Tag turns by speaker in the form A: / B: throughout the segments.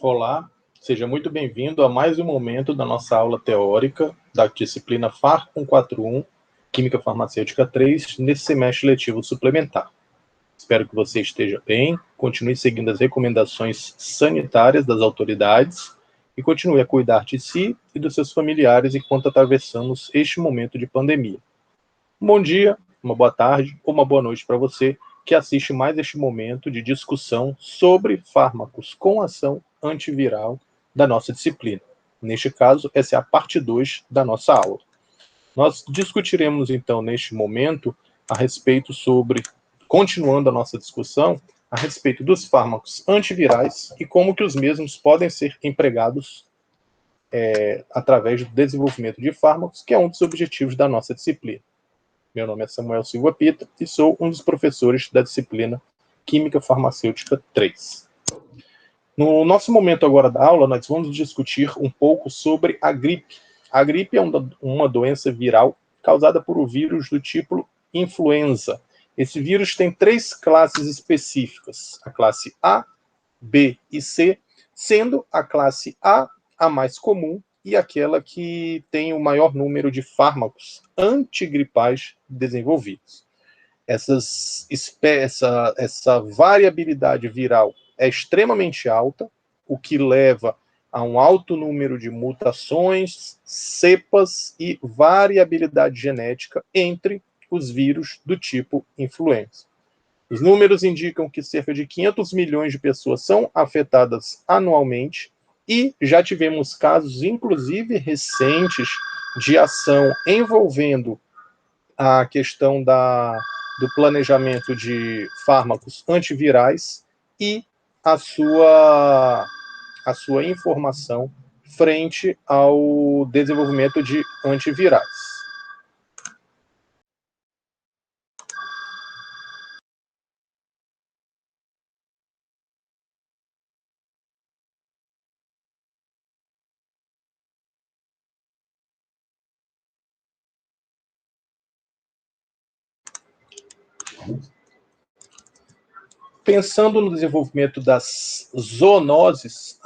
A: Olá, seja muito bem-vindo a mais um momento da nossa aula teórica da disciplina FAR 141, Química Farmacêutica 3, nesse semestre letivo suplementar. Espero que você esteja bem, continue seguindo as recomendações sanitárias das autoridades e continue a cuidar de si e dos seus familiares enquanto atravessamos este momento de pandemia. Um bom dia, uma boa tarde ou uma boa noite para você que assiste mais este momento de discussão sobre fármacos com ação antiviral da nossa disciplina. Neste caso, essa é a parte 2 da nossa aula. Nós discutiremos, então, neste momento, a respeito sobre, continuando a nossa discussão, a respeito dos fármacos antivirais e como que os mesmos podem ser empregados através do desenvolvimento de fármacos, que é um dos objetivos da nossa disciplina. Meu nome é Samuel Silva Pita e sou um dos professores da disciplina Química Farmacêutica 3. No nosso momento agora da aula, nós vamos discutir um pouco sobre a gripe. A gripe é uma doença viral causada por um vírus do tipo influenza. Esse vírus tem 3 classes específicas, a classe A, B e C, sendo a classe a mais comum e aquela que tem o maior número de fármacos antigripais desenvolvidos. Essa variabilidade viral é extremamente alta, o que leva a um alto número de mutações, cepas e variabilidade genética entre os vírus do tipo influenza. Os números indicam que cerca de 500 milhões de pessoas são afetadas anualmente e já tivemos casos, inclusive recentes, de ação envolvendo a questão do planejamento de fármacos antivirais e a sua informação frente ao desenvolvimento de antivirais. Pensando no desenvolvimento das zoonoses,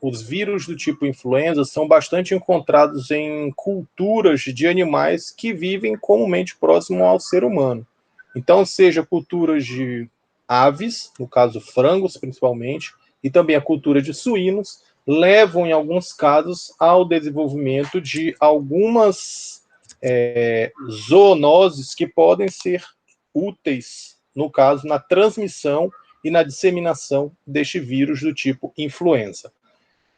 A: os vírus do tipo influenza são bastante encontrados em culturas de animais que vivem comumente próximo ao ser humano. Então, seja culturas de aves, no caso frangos principalmente, e também a cultura de suínos, levam, em alguns casos, ao desenvolvimento de algumas zoonoses que podem ser úteis, no caso, na transmissão e na disseminação deste vírus do tipo influenza.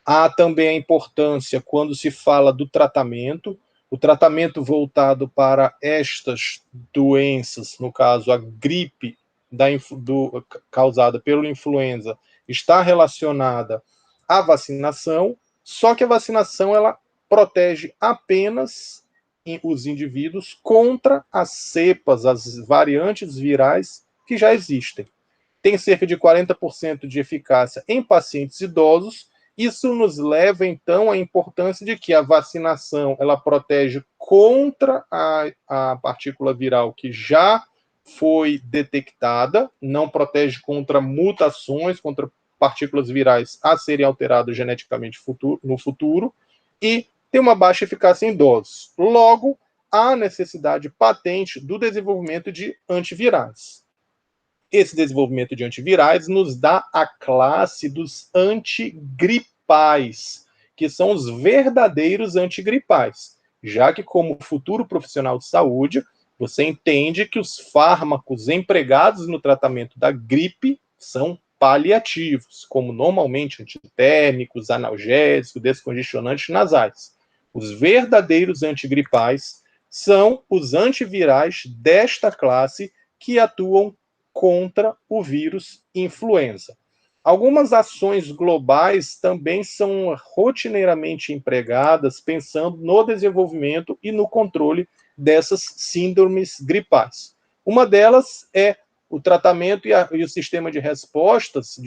A: Há também a importância quando se fala do tratamento, o tratamento voltado para estas doenças, no caso a gripe causada pela influenza, está relacionada à vacinação, só que a vacinação ela protege apenas os indivíduos contra as cepas, as variantes virais que já existem. Tem cerca de 40% de eficácia em pacientes idosos. Isso nos leva, então, à importância de que a vacinação ela protege contra a partícula viral que já foi detectada, não protege contra mutações, contra partículas virais a serem alteradas geneticamente no futuro, e tem uma baixa eficácia em idosos. Logo, há necessidade patente do desenvolvimento de antivirais. Esse desenvolvimento de antivirais nos dá a classe dos antigripais, que são os verdadeiros antigripais, já que, como futuro profissional de saúde, você entende que os fármacos empregados no tratamento da gripe são paliativos, como normalmente antitérmicos, analgésicos, descongestionantes nasais. Os verdadeiros antigripais são os antivirais desta classe que atuam contra o vírus influenza. Algumas ações globais também são rotineiramente empregadas pensando no desenvolvimento e no controle dessas síndromes gripais. Uma delas é o tratamento e o sistema de respostas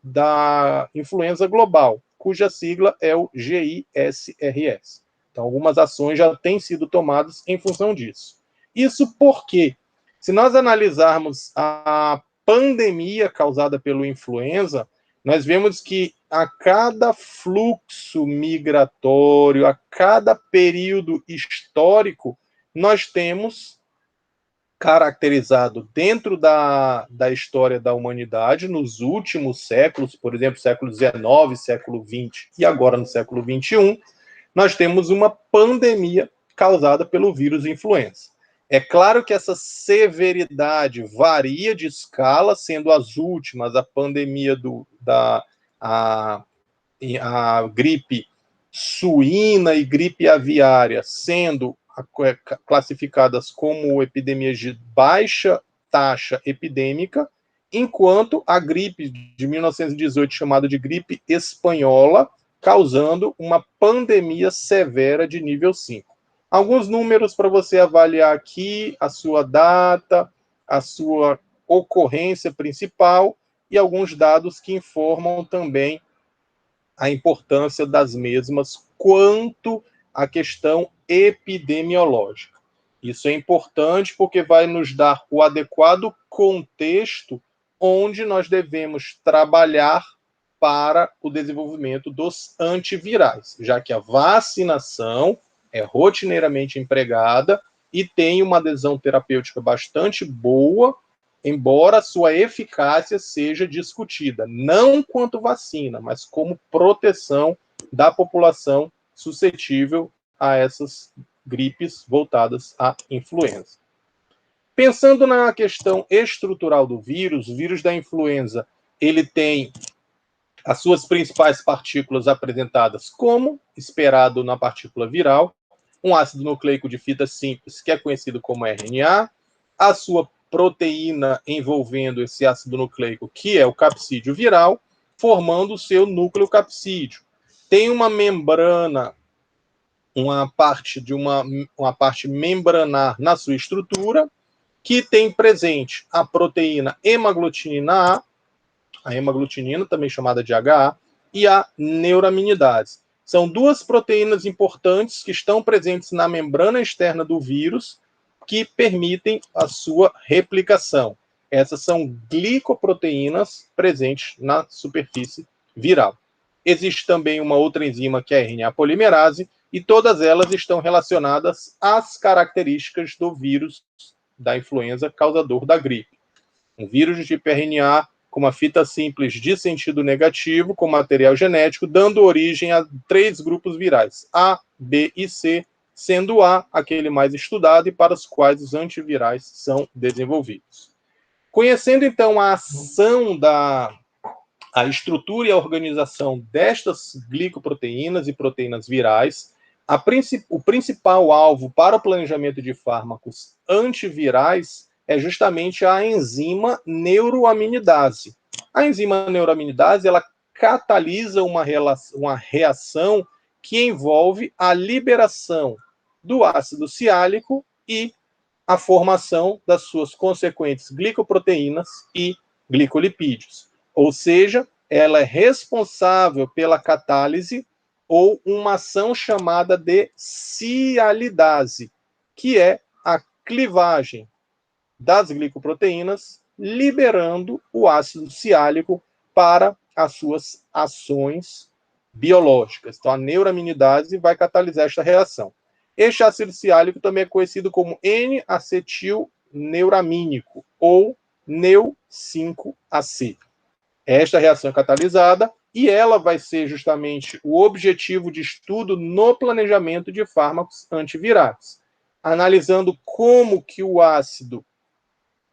A: da influenza global, cuja sigla é o GISRS. Então, algumas ações já têm sido tomadas em função disso. Isso porque, se nós analisarmos a pandemia causada pelo influenza, nós vemos que a cada fluxo migratório, a cada período histórico, nós temos caracterizado dentro da história da humanidade, nos últimos séculos, por exemplo, século XIX, século XX e agora no século XXI, nós temos uma pandemia causada pelo vírus influenza. É claro que essa severidade varia de escala, sendo as últimas a pandemia a gripe suína e gripe aviária sendo classificadas como epidemias de baixa taxa epidêmica, enquanto a gripe de 1918, chamada de gripe espanhola, causando uma pandemia severa de nível 5. Alguns números para você avaliar aqui a sua data, a sua ocorrência principal e alguns dados que informam também a importância das mesmas quanto à questão epidemiológica. Isso é importante porque vai nos dar o adequado contexto onde nós devemos trabalhar para o desenvolvimento dos antivirais, já que a vacinação é rotineiramente empregada e tem uma adesão terapêutica bastante boa, embora sua eficácia seja discutida, não quanto vacina, mas como proteção da população suscetível a essas gripes voltadas à influenza. Pensando na questão estrutural do vírus, o vírus da influenza, ele tem as suas principais partículas apresentadas como esperado na partícula viral, um ácido nucleico de fita simples, que é conhecido como RNA, a sua proteína envolvendo esse ácido nucleico, que é o capsídeo viral, formando o seu núcleo capsídeo. Tem uma membrana, uma parte membranar na sua estrutura, que tem presente a proteína hemaglutinina a hemaglutinina, também chamada de HA, e a neuraminidase. São duas proteínas importantes que estão presentes na membrana externa do vírus que permitem a sua replicação. Essas são glicoproteínas presentes na superfície viral. Existe também uma outra enzima que é a RNA polimerase, e todas elas estão relacionadas às características do vírus da influenza causador da gripe. Um vírus de tipo RNA com uma fita simples de sentido negativo, com material genético, dando origem a 3 grupos virais, A, B e C, sendo A aquele mais estudado e para os quais os antivirais são desenvolvidos. Conhecendo, então, a ação a estrutura e a organização destas glicoproteínas e proteínas virais, o principal alvo para o planejamento de fármacos antivirais é justamente a enzima neuroaminidase. A enzima neuroaminidase, ela catalisa uma reação que envolve a liberação do ácido siálico e a formação das suas consequentes glicoproteínas e glicolipídios. Ou seja, ela é responsável pela catálise ou uma ação chamada de sialidase, que é a clivagem das glicoproteínas, liberando o ácido siálico para as suas ações biológicas. Então, a neuraminidase vai catalisar esta reação. Este ácido siálico também é conhecido como N-acetilneuramínico, ou NEU5AC. Esta reação é catalisada e ela vai ser justamente o objetivo de estudo no planejamento de fármacos antivirais, analisando como que o ácido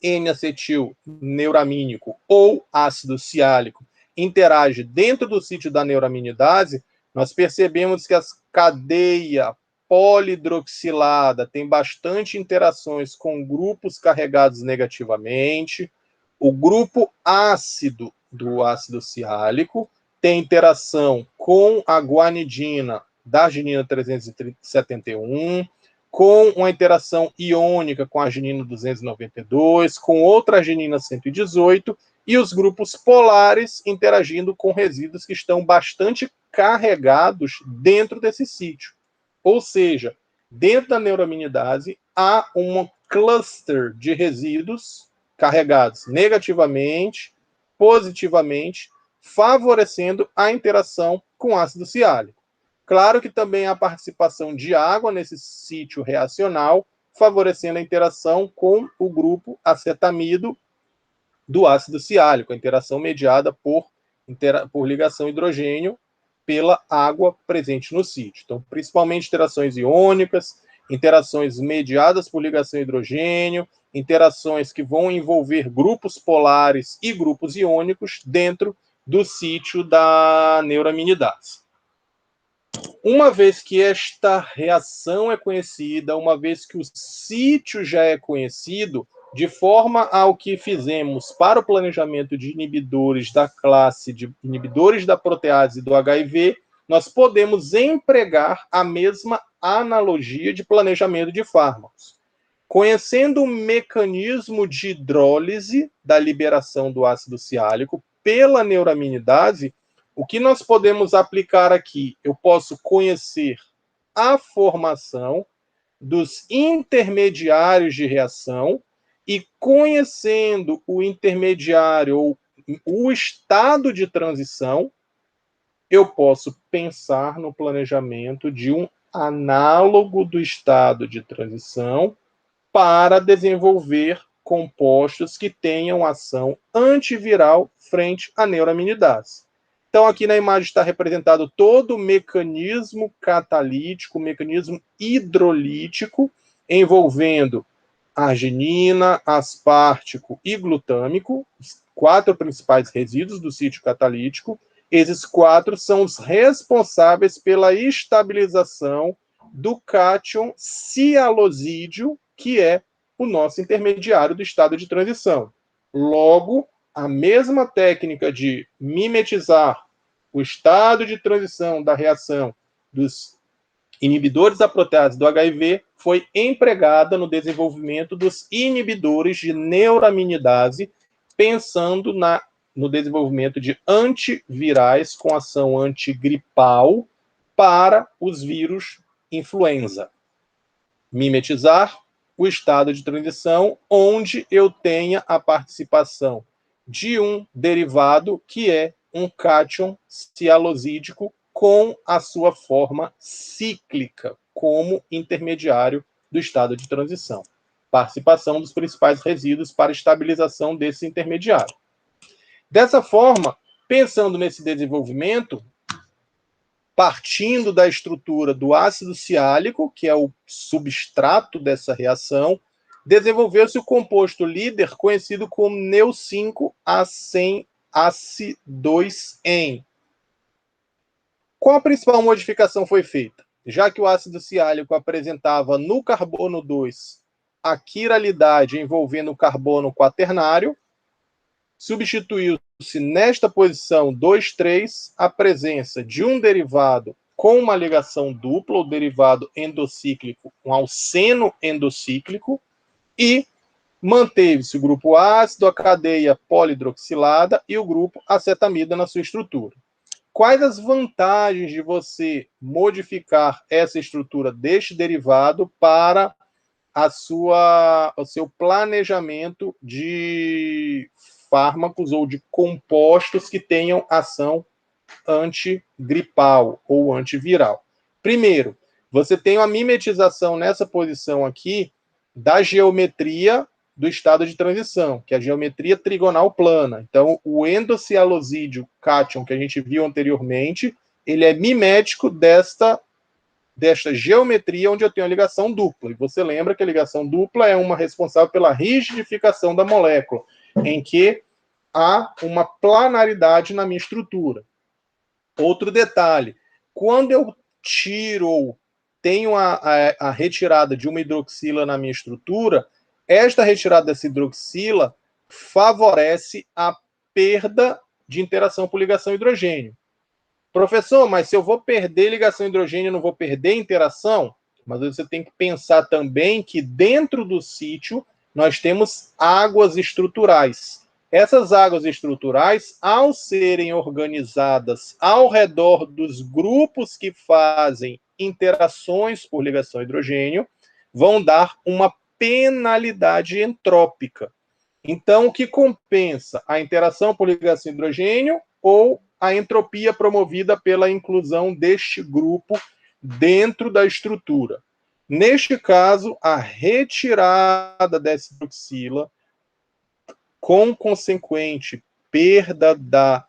A: N-acetilneuramínico ou ácido siálico interage dentro do sítio da neuraminidase. Nós percebemos que a cadeia polidroxilada tem bastante interações com grupos carregados negativamente. O grupo ácido do ácido siálico tem interação com a guanidina da arginina 371, com uma interação iônica com a arginina 292, com outra arginina 118, e os grupos polares interagindo com resíduos que estão bastante carregados dentro desse sítio. Ou seja, dentro da neuraminidase há um cluster de resíduos carregados negativamente, positivamente, favorecendo a interação com ácido siálico. Claro que também há participação de água nesse sítio reacional, favorecendo a interação com o grupo acetamido do ácido siálico, a interação mediada por ligação hidrogênio pela água presente no sítio. Então, principalmente interações iônicas, interações mediadas por ligação hidrogênio, interações que vão envolver grupos polares e grupos iônicos dentro do sítio da neuraminidase. Uma vez que esta reação é conhecida, uma vez que o sítio já é conhecido, de forma ao que fizemos para o planejamento de inibidores da classe de inibidores da protease do HIV, nós podemos empregar a mesma analogia de planejamento de fármacos. Conhecendo o mecanismo de hidrólise da liberação do ácido siálico pela neuraminidase, o que nós podemos aplicar aqui? Eu posso conhecer a formação dos intermediários de reação e, conhecendo o intermediário ou o estado de transição, eu posso pensar no planejamento de um análogo do estado de transição para desenvolver compostos que tenham ação antiviral frente à neuraminidase. Então, aqui na imagem está representado todo o mecanismo catalítico, o mecanismo hidrolítico, envolvendo arginina, aspartico e glutâmico, os 4 principais resíduos do sítio catalítico. Esses 4 são os responsáveis pela estabilização do cátion cialosídeo, que é o nosso intermediário do estado de transição. Logo, a mesma técnica de mimetizar o estado de transição da reação dos inibidores da protease do HIV foi empregada no desenvolvimento dos inibidores de neuraminidase, pensando no desenvolvimento de antivirais com ação antigripal para os vírus influenza. Mimetizar o estado de transição onde eu tenha a participação de um derivado que é um cátion cialosídico com a sua forma cíclica como intermediário do estado de transição. Participação dos principais resíduos para estabilização desse intermediário. Dessa forma, pensando nesse desenvolvimento, partindo da estrutura do ácido siálico, que é o substrato dessa reação, desenvolveu-se o composto líder conhecido como neu5-AC2-en. Qual a principal modificação foi feita? Já que o ácido siálico apresentava no carbono 2 a quiralidade envolvendo o carbono quaternário, substituiu-se nesta posição 2,3 a presença de um derivado com uma ligação dupla, o derivado endocíclico, um alceno endocíclico, e manteve-se o grupo ácido, a cadeia polihidroxilada e o grupo acetamida na sua estrutura. Quais as vantagens de você modificar essa estrutura deste derivado para o seu planejamento de fármacos ou de compostos que tenham ação antigripal ou antiviral? Primeiro, você tem uma mimetização nessa posição aqui da geometria do estado de transição, que é a geometria trigonal plana. Então, o endocialosídeo cátion que a gente viu anteriormente, ele é mimético desta geometria onde eu tenho a ligação dupla. E você lembra que a ligação dupla é uma responsável pela rigidificação da molécula, em que há uma planaridade na minha estrutura. Outro detalhe, quando eu tiro ou tenho a retirada de uma hidroxila na minha estrutura, esta retirada dessa hidroxila favorece a perda de interação por ligação hidrogênio. Professor, mas se eu vou perder ligação hidrogênio, não vou perder interação? Mas você tem que pensar também que dentro do sítio nós temos águas estruturais. Essas águas estruturais, ao serem organizadas ao redor dos grupos que fazem interações por ligação hidrogênio, vão dar uma penalidade entrópica. Então, o que compensa? A interação por ligação hidrogênio ou a entropia promovida pela inclusão deste grupo dentro da estrutura? Neste caso, a retirada dessa hidroxila, com consequente perda da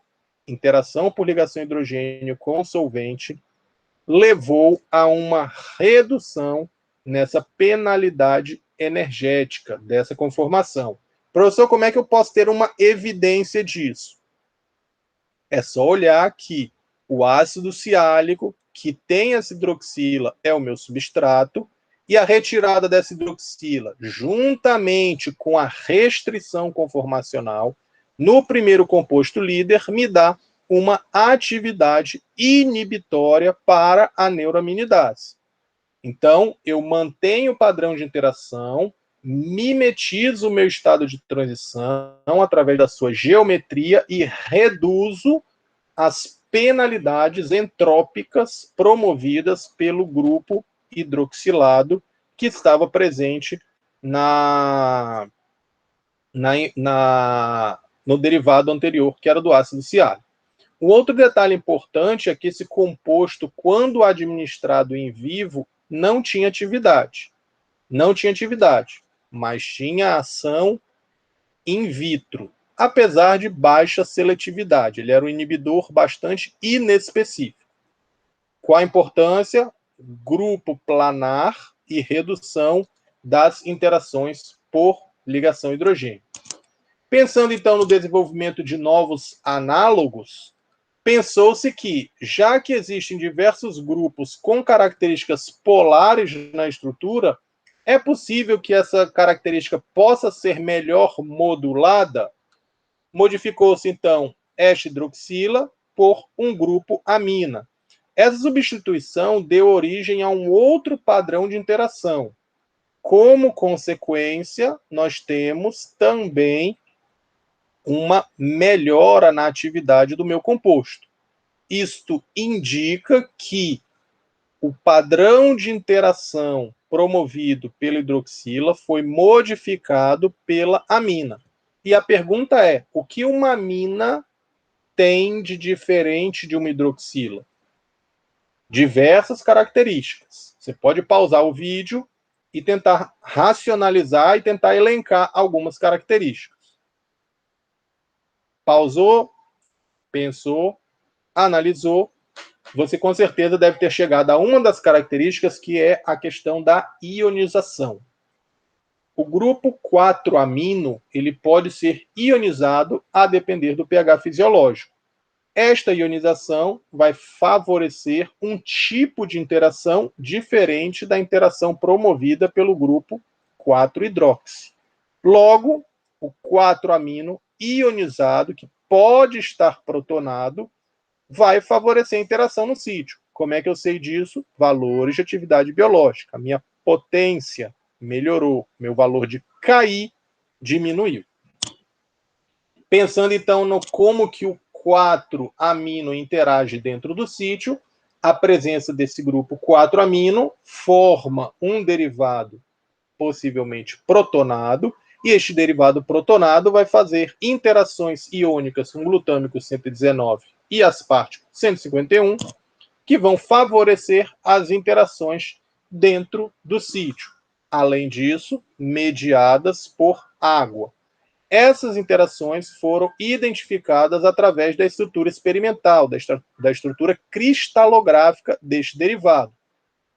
A: interação por ligação hidrogênio com solvente, levou a uma redução nessa penalidade energética dessa conformação. Professor, como é que eu posso ter uma evidência disso? É só olhar que o ácido siálico, que tem essa hidroxila, é o meu substrato, e a retirada dessa hidroxila, juntamente com a restrição conformacional, no primeiro composto líder, me dá uma atividade inibitória para a neuraminidase. Então, eu mantenho o padrão de interação, mimetizo o meu estado de transição através da sua geometria e reduzo as penalidades entrópicas promovidas pelo grupo hidroxilado que estava presente no derivado anterior, que era do ácido siálico. Um outro detalhe importante é que esse composto, quando administrado em vivo, não tinha atividade. Não tinha atividade, mas tinha ação in vitro, apesar de baixa seletividade. Ele era um inibidor bastante inespecífico. Qual a importância? Grupo planar e redução das interações por ligação hidrogênio. Pensando então no desenvolvimento de novos análogos, pensou-se que, já que existem diversos grupos com características polares na estrutura, é possível que essa característica possa ser melhor modulada. Modificou-se, então, esta hidroxila por um grupo amina. Essa substituição deu origem a um outro padrão de interação. Como consequência, nós temos também uma melhora na atividade do meu composto. Isto indica que o padrão de interação promovido pela hidroxila foi modificado pela amina. E a pergunta é, o que uma amina tem de diferente de uma hidroxila? Diversas características. Você pode pausar o vídeo e tentar racionalizar e tentar elencar algumas características. Pausou, pensou, analisou, você com certeza deve ter chegado a uma das características, que é a questão da ionização. O grupo 4-amino, ele pode ser ionizado a depender do pH fisiológico. Esta ionização vai favorecer um tipo de interação diferente da interação promovida pelo grupo 4-hidroxi. Logo, o 4-amino ionizado, que pode estar protonado, vai favorecer a interação no sítio. Como é que eu sei disso? Valores de atividade biológica. A minha potência melhorou, meu valor de KI diminuiu. Pensando então no como que o 4-amino interage dentro do sítio, a presença desse grupo 4-amino forma um derivado possivelmente protonado, e este derivado protonado vai fazer interações iônicas com glutâmico 119 e aspartico 151, que vão favorecer as interações dentro do sítio. Além disso, mediadas por água. Essas interações foram identificadas através da estrutura experimental, da estrutura cristalográfica deste derivado.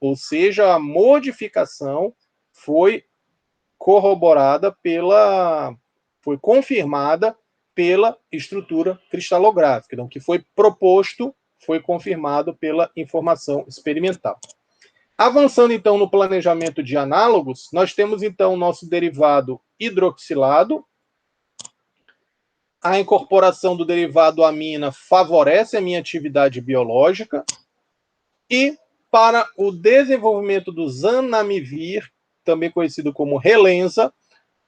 A: Ou seja, a modificação foi foi confirmada pela estrutura cristalográfica. Então, o que foi proposto foi confirmado pela informação experimental. Avançando, então, no planejamento de análogos, nós temos, então, o nosso derivado hidroxilado. A incorporação do derivado amina favorece a minha atividade biológica. E para o desenvolvimento do zanamivir, também conhecido como relenza,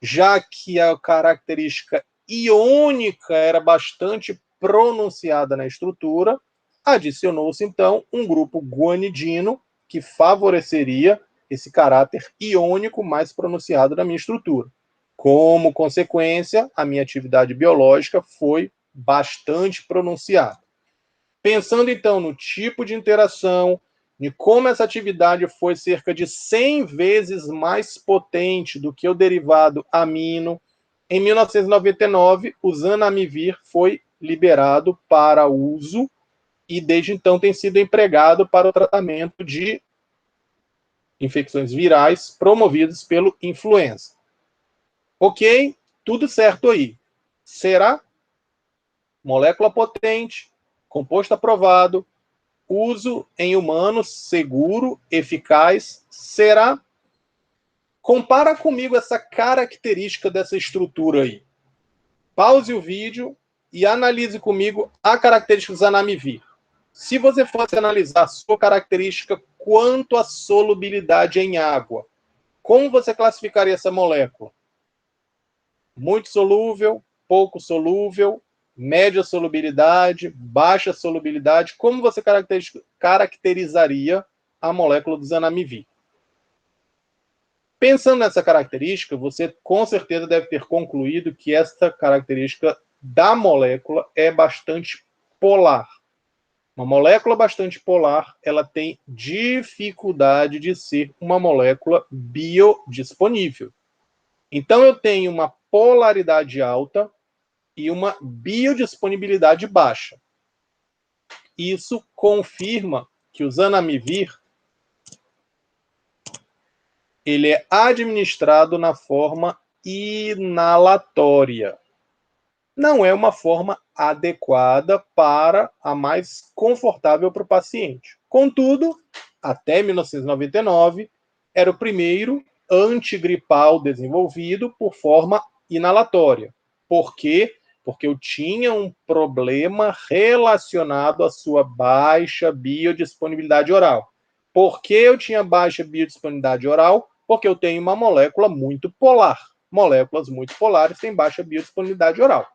A: já que a característica iônica era bastante pronunciada na estrutura, adicionou-se, então, um grupo guanidino que favoreceria esse caráter iônico mais pronunciado na minha estrutura. Como consequência, a minha atividade biológica foi bastante pronunciada. Pensando, então, no tipo de interação, de como essa atividade foi cerca de 100 vezes mais potente do que o derivado amino, em 1999, o zanamivir foi liberado para uso e, desde então, tem sido empregado para o tratamento de infecções virais promovidas pelo influenza. Ok? Tudo certo aí. Será? Molécula potente, composto aprovado, uso em humanos seguro, eficaz. Será? Compara comigo essa característica dessa estrutura aí. Pause o vídeo e analise comigo a característica do zanamivir. Se você fosse analisar a sua característica quanto à solubilidade em água, como você classificaria essa molécula? Muito solúvel, pouco solúvel, média solubilidade, baixa solubilidade. Como você caracterizaria a molécula do zanamivir? Pensando nessa característica, você com certeza deve ter concluído que essa característica da molécula é bastante polar. Uma molécula bastante polar, ela tem dificuldade de ser uma molécula biodisponível. Então, eu tenho uma polaridade alta e uma biodisponibilidade baixa. Isso confirma que o zanamivir ele é administrado na forma inalatória. Não é uma forma adequada para a mais confortável para o paciente. Contudo, até 1999, era o primeiro antigripal desenvolvido por forma inalatória. Por quê? Porque eu tinha um problema relacionado à sua baixa biodisponibilidade oral. Por que eu tinha baixa biodisponibilidade oral? Porque eu tenho uma molécula muito polar. Moléculas muito polares têm baixa biodisponibilidade oral.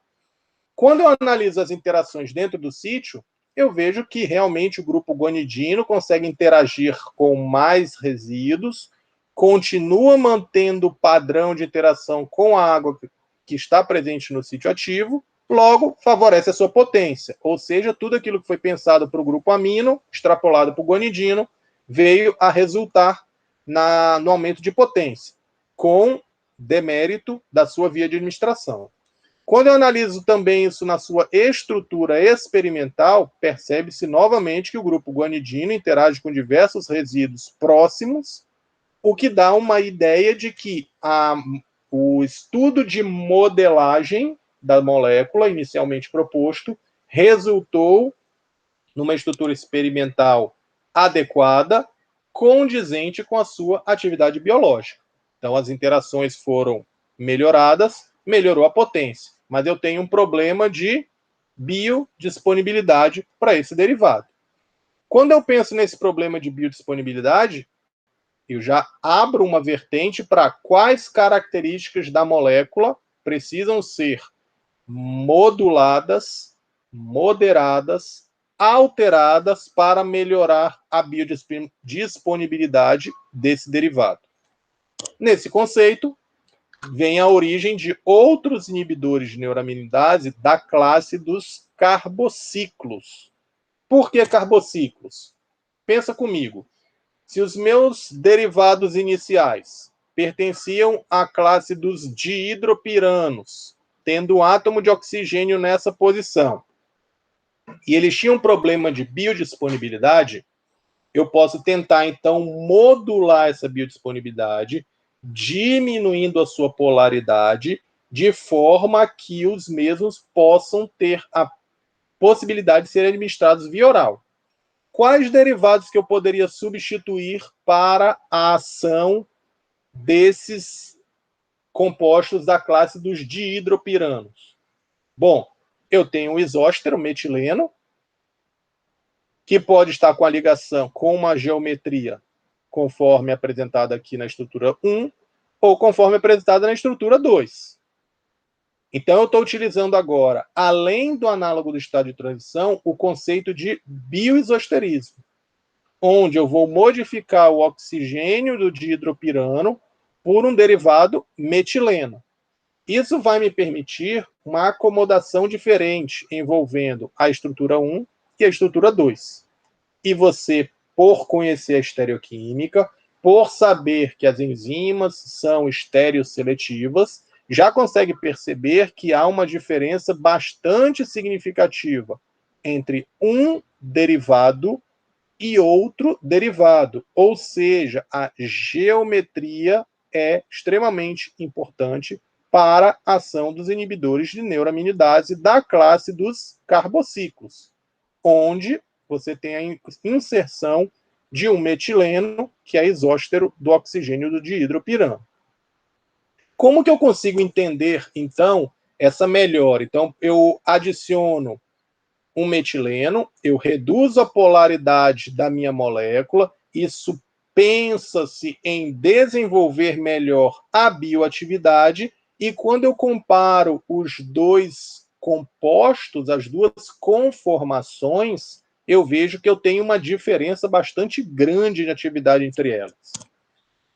A: Quando eu analiso as interações dentro do sítio, eu vejo que realmente o grupo guanidino consegue interagir com mais resíduos, continua mantendo o padrão de interação com a água que está presente no sítio ativo, logo favorece a sua potência. Ou seja, tudo aquilo que foi pensado para o grupo amino, extrapolado para o guanidino, veio a resultar no aumento de potência, com demérito da sua via de administração. Quando eu analiso também isso na sua estrutura experimental, percebe-se novamente que o grupo guanidino interage com diversos resíduos próximos, o que dá uma ideia de que o estudo de modelagem da molécula, inicialmente proposto, resultou numa estrutura experimental adequada, condizente com a sua atividade biológica. Então, as interações foram melhoradas, melhorou a potência, mas eu tenho um problema de biodisponibilidade para esse derivado. Quando eu penso nesse problema de biodisponibilidade, eu já abro uma vertente para quais características da molécula precisam ser moduladas, moderadas, alteradas para melhorar a biodisponibilidade desse derivado. Nesse conceito, vem a origem de outros inibidores de neuraminidase da classe dos carbociclos. Por que carbociclos? Pensa comigo. Se os meus derivados iniciais pertenciam à classe dos dihidropiranos, tendo um átomo de oxigênio nessa posição, e eles tinham um problema de biodisponibilidade, eu posso tentar, então, modular essa biodisponibilidade, diminuindo a sua polaridade, de forma que os mesmos possam ter a possibilidade de serem administrados via oral. Quais derivados que eu poderia substituir para a ação desses compostos da classe dos dihidropiranos? Bom, eu tenho o isóstero metileno, que pode estar com a ligação com uma geometria conforme apresentada aqui na estrutura 1, ou conforme apresentada na estrutura 2. Então, eu estou utilizando agora, além do análogo do estado de transição, o conceito de bioisosterismo, onde eu vou modificar o oxigênio do dihidropirano por um derivado metileno. Isso vai me permitir uma acomodação diferente envolvendo a estrutura 1 e a estrutura 2. E você, por conhecer a estereoquímica, por saber que as enzimas são estereosseletivas, já consegue perceber que há uma diferença bastante significativa entre um derivado e outro derivado. Ou seja, a geometria é extremamente importante para a ação dos inibidores de neuraminidase da classe dos carbociclos, onde você tem a inserção de um metileno, que é isóstero do oxigênio do dihidropirano. Como que eu consigo entender, então, essa melhora? Então, eu adiciono um metileno, eu reduzo a polaridade da minha molécula, isso pensa-se em desenvolver melhor a bioatividade, e quando eu comparo os dois compostos, as duas conformações, eu vejo que eu tenho uma diferença bastante grande de atividade entre elas.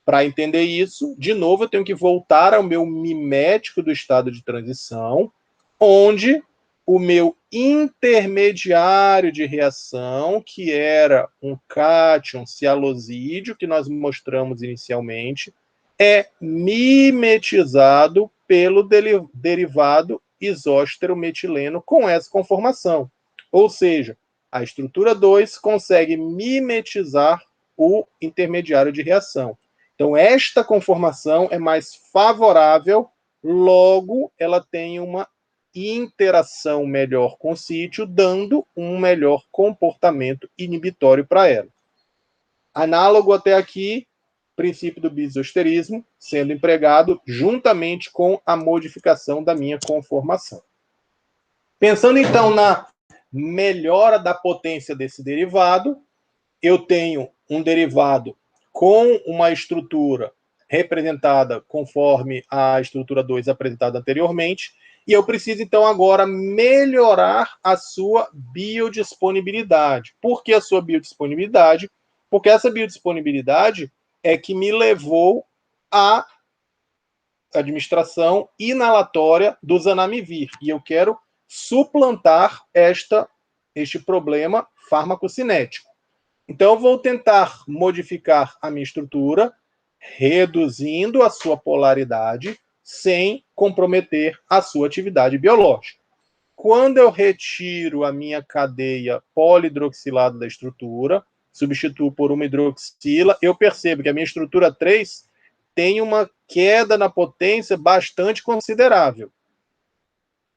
A: Para entender isso, de novo, eu tenho que voltar ao meu mimético do estado de transição, onde o meu intermediário de reação, que era um cátion cialosídeo, que nós mostramos inicialmente, é mimetizado pelo derivado isóstero metileno com essa conformação. Ou seja, a estrutura 2 consegue mimetizar o intermediário de reação. Então, esta conformação é mais favorável, logo, ela tem uma interação melhor com o sítio, dando um melhor comportamento inibitório para ela. Análogo até aqui, princípio do bisosterismo sendo empregado juntamente com a modificação da minha conformação. Pensando, então, na melhora da potência desse derivado, eu tenho um derivado com uma estrutura representada conforme a estrutura 2 apresentada anteriormente, e eu preciso, então, agora melhorar a sua biodisponibilidade. Por que a sua biodisponibilidade? Porque essa biodisponibilidade é que me levou à administração inalatória do zanamivir, e eu quero suplantar este problema farmacocinético. Então, eu vou tentar modificar a minha estrutura, reduzindo a sua polaridade, sem comprometer a sua atividade biológica. Quando eu retiro a minha cadeia polihidroxilada da estrutura, substituo por uma hidroxila, eu percebo que a minha estrutura 3 tem uma queda na potência bastante considerável.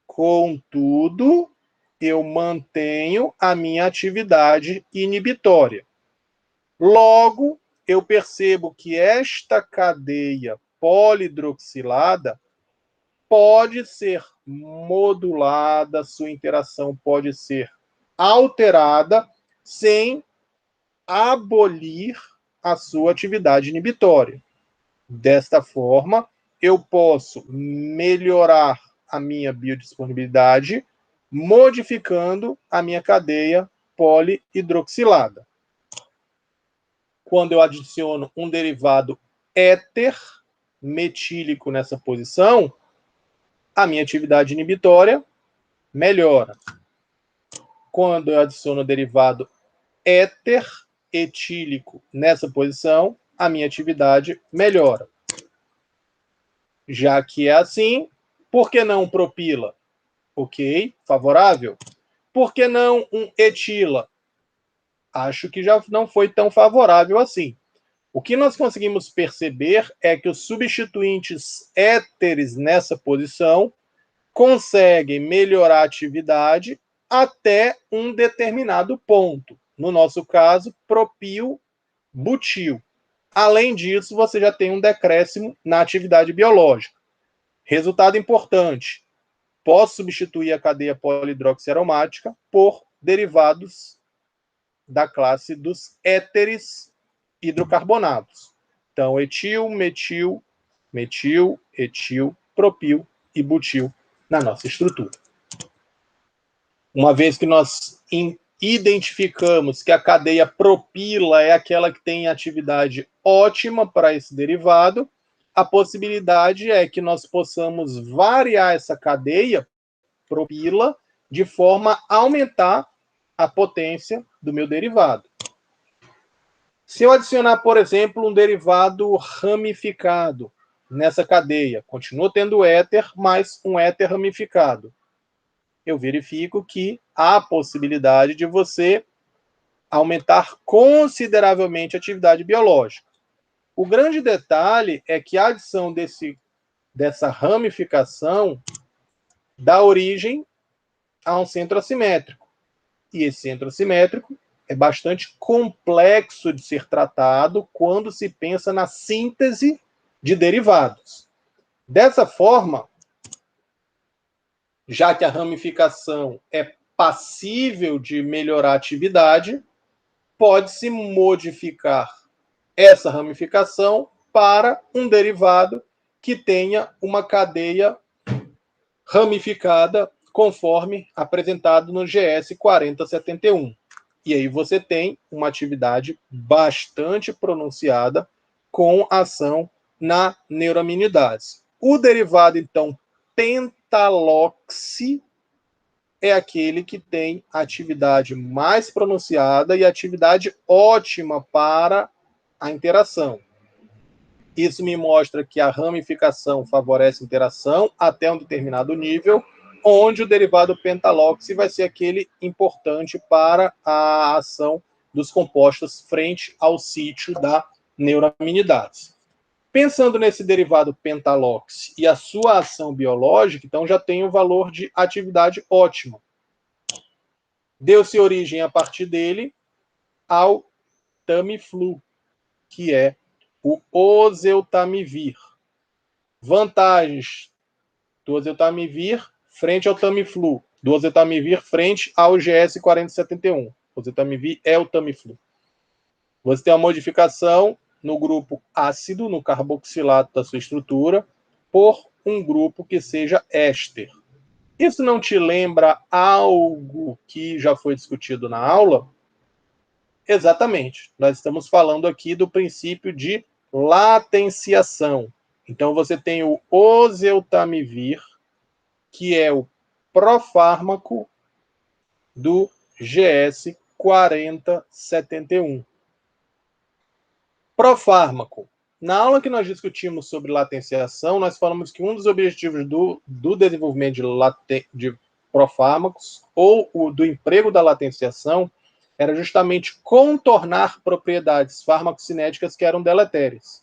A: Contudo, eu mantenho a minha atividade inibitória. Logo, eu percebo que esta cadeia polihidroxilada pode ser modulada, sua interação pode ser alterada sem abolir a sua atividade inibitória. Desta forma, eu posso melhorar a minha biodisponibilidade modificando a minha cadeia polihidroxilada. Quando eu adiciono um derivado éter metílico nessa posição, a minha atividade inibitória melhora. Quando eu adiciono o derivado éter etílico nessa posição, a minha atividade melhora. Já que é assim, por que não propila? Ok, favorável. Por que não um etila? Acho que já não foi tão favorável assim. O que nós conseguimos perceber é que os substituintes éteres nessa posição conseguem melhorar a atividade até um determinado ponto. No nosso caso, propil, butil. Além disso, você já tem um decréscimo na atividade biológica. Resultado importante: posso substituir a cadeia polihidroxiaromática por derivados da classe dos éteres hidrocarbonados. Então, etil, metil, metil, etil, propil e butil na nossa estrutura. Uma vez que nós identificamos que a cadeia propila é aquela que tem atividade ótima para esse derivado, a possibilidade é que nós possamos variar essa cadeia propila de forma a aumentar a potência do meu derivado. Se eu adicionar, por exemplo, um derivado ramificado nessa cadeia, continua tendo éter, mas um éter ramificado, eu verifico que há a possibilidade de você aumentar consideravelmente a atividade biológica. O grande detalhe é que a adição dessa ramificação dá origem a um centro assimétrico. E esse centro assimétrico é bastante complexo de ser tratado quando se pensa na síntese de derivados. Dessa forma, já que a ramificação é passível de melhorar a atividade, pode-se modificar essa ramificação para um derivado que tenha uma cadeia ramificada conforme apresentado no GS 4071. E aí você tem uma atividade bastante pronunciada com ação na neuraminidase. O derivado, então, pentaloxi é aquele que tem atividade mais pronunciada e atividade ótima para a interação. Isso me mostra que a ramificação favorece a interação até um determinado nível, onde o derivado pentaloxi vai ser aquele importante para a ação dos compostos frente ao sítio da neuraminidase. Pensando nesse derivado pentaloxi e a sua ação biológica, então já tem um valor de atividade ótima. Deu-se origem a partir dele ao Tamiflu, que é o oseltamivir. Vantagens do oseltamivir frente ao Tamiflu, do oseltamivir frente ao GS 4071. O oseltamivir é o Tamiflu. Você tem uma modificação no grupo ácido, no carboxilato da sua estrutura, por um grupo que seja éster. Isso não te lembra algo que já foi discutido na aula? Exatamente. Nós estamos falando aqui do princípio de latenciação. Então, você tem o oseltamivir, que é o profármaco do GS 4071. Profármaco. Na aula que nós discutimos sobre latenciação, nós falamos que um dos objetivos do desenvolvimento de profármacos, ou do emprego da latenciação, era justamente contornar propriedades farmacocinéticas que eram deletérias.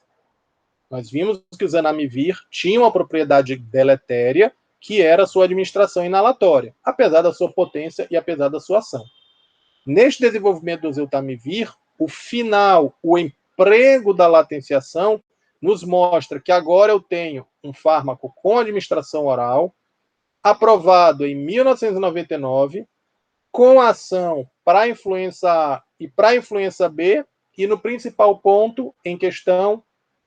A: Nós vimos que o zanamivir tinha uma propriedade deletéria, que era a sua administração inalatória, apesar da sua potência e apesar da sua ação. Neste desenvolvimento do oseltamivir, o final, o emprego da latenciação, nos mostra que agora eu tenho um fármaco com administração oral, aprovado em 1999, com ação para a influenza A e para a influenza B, e no principal ponto em questão,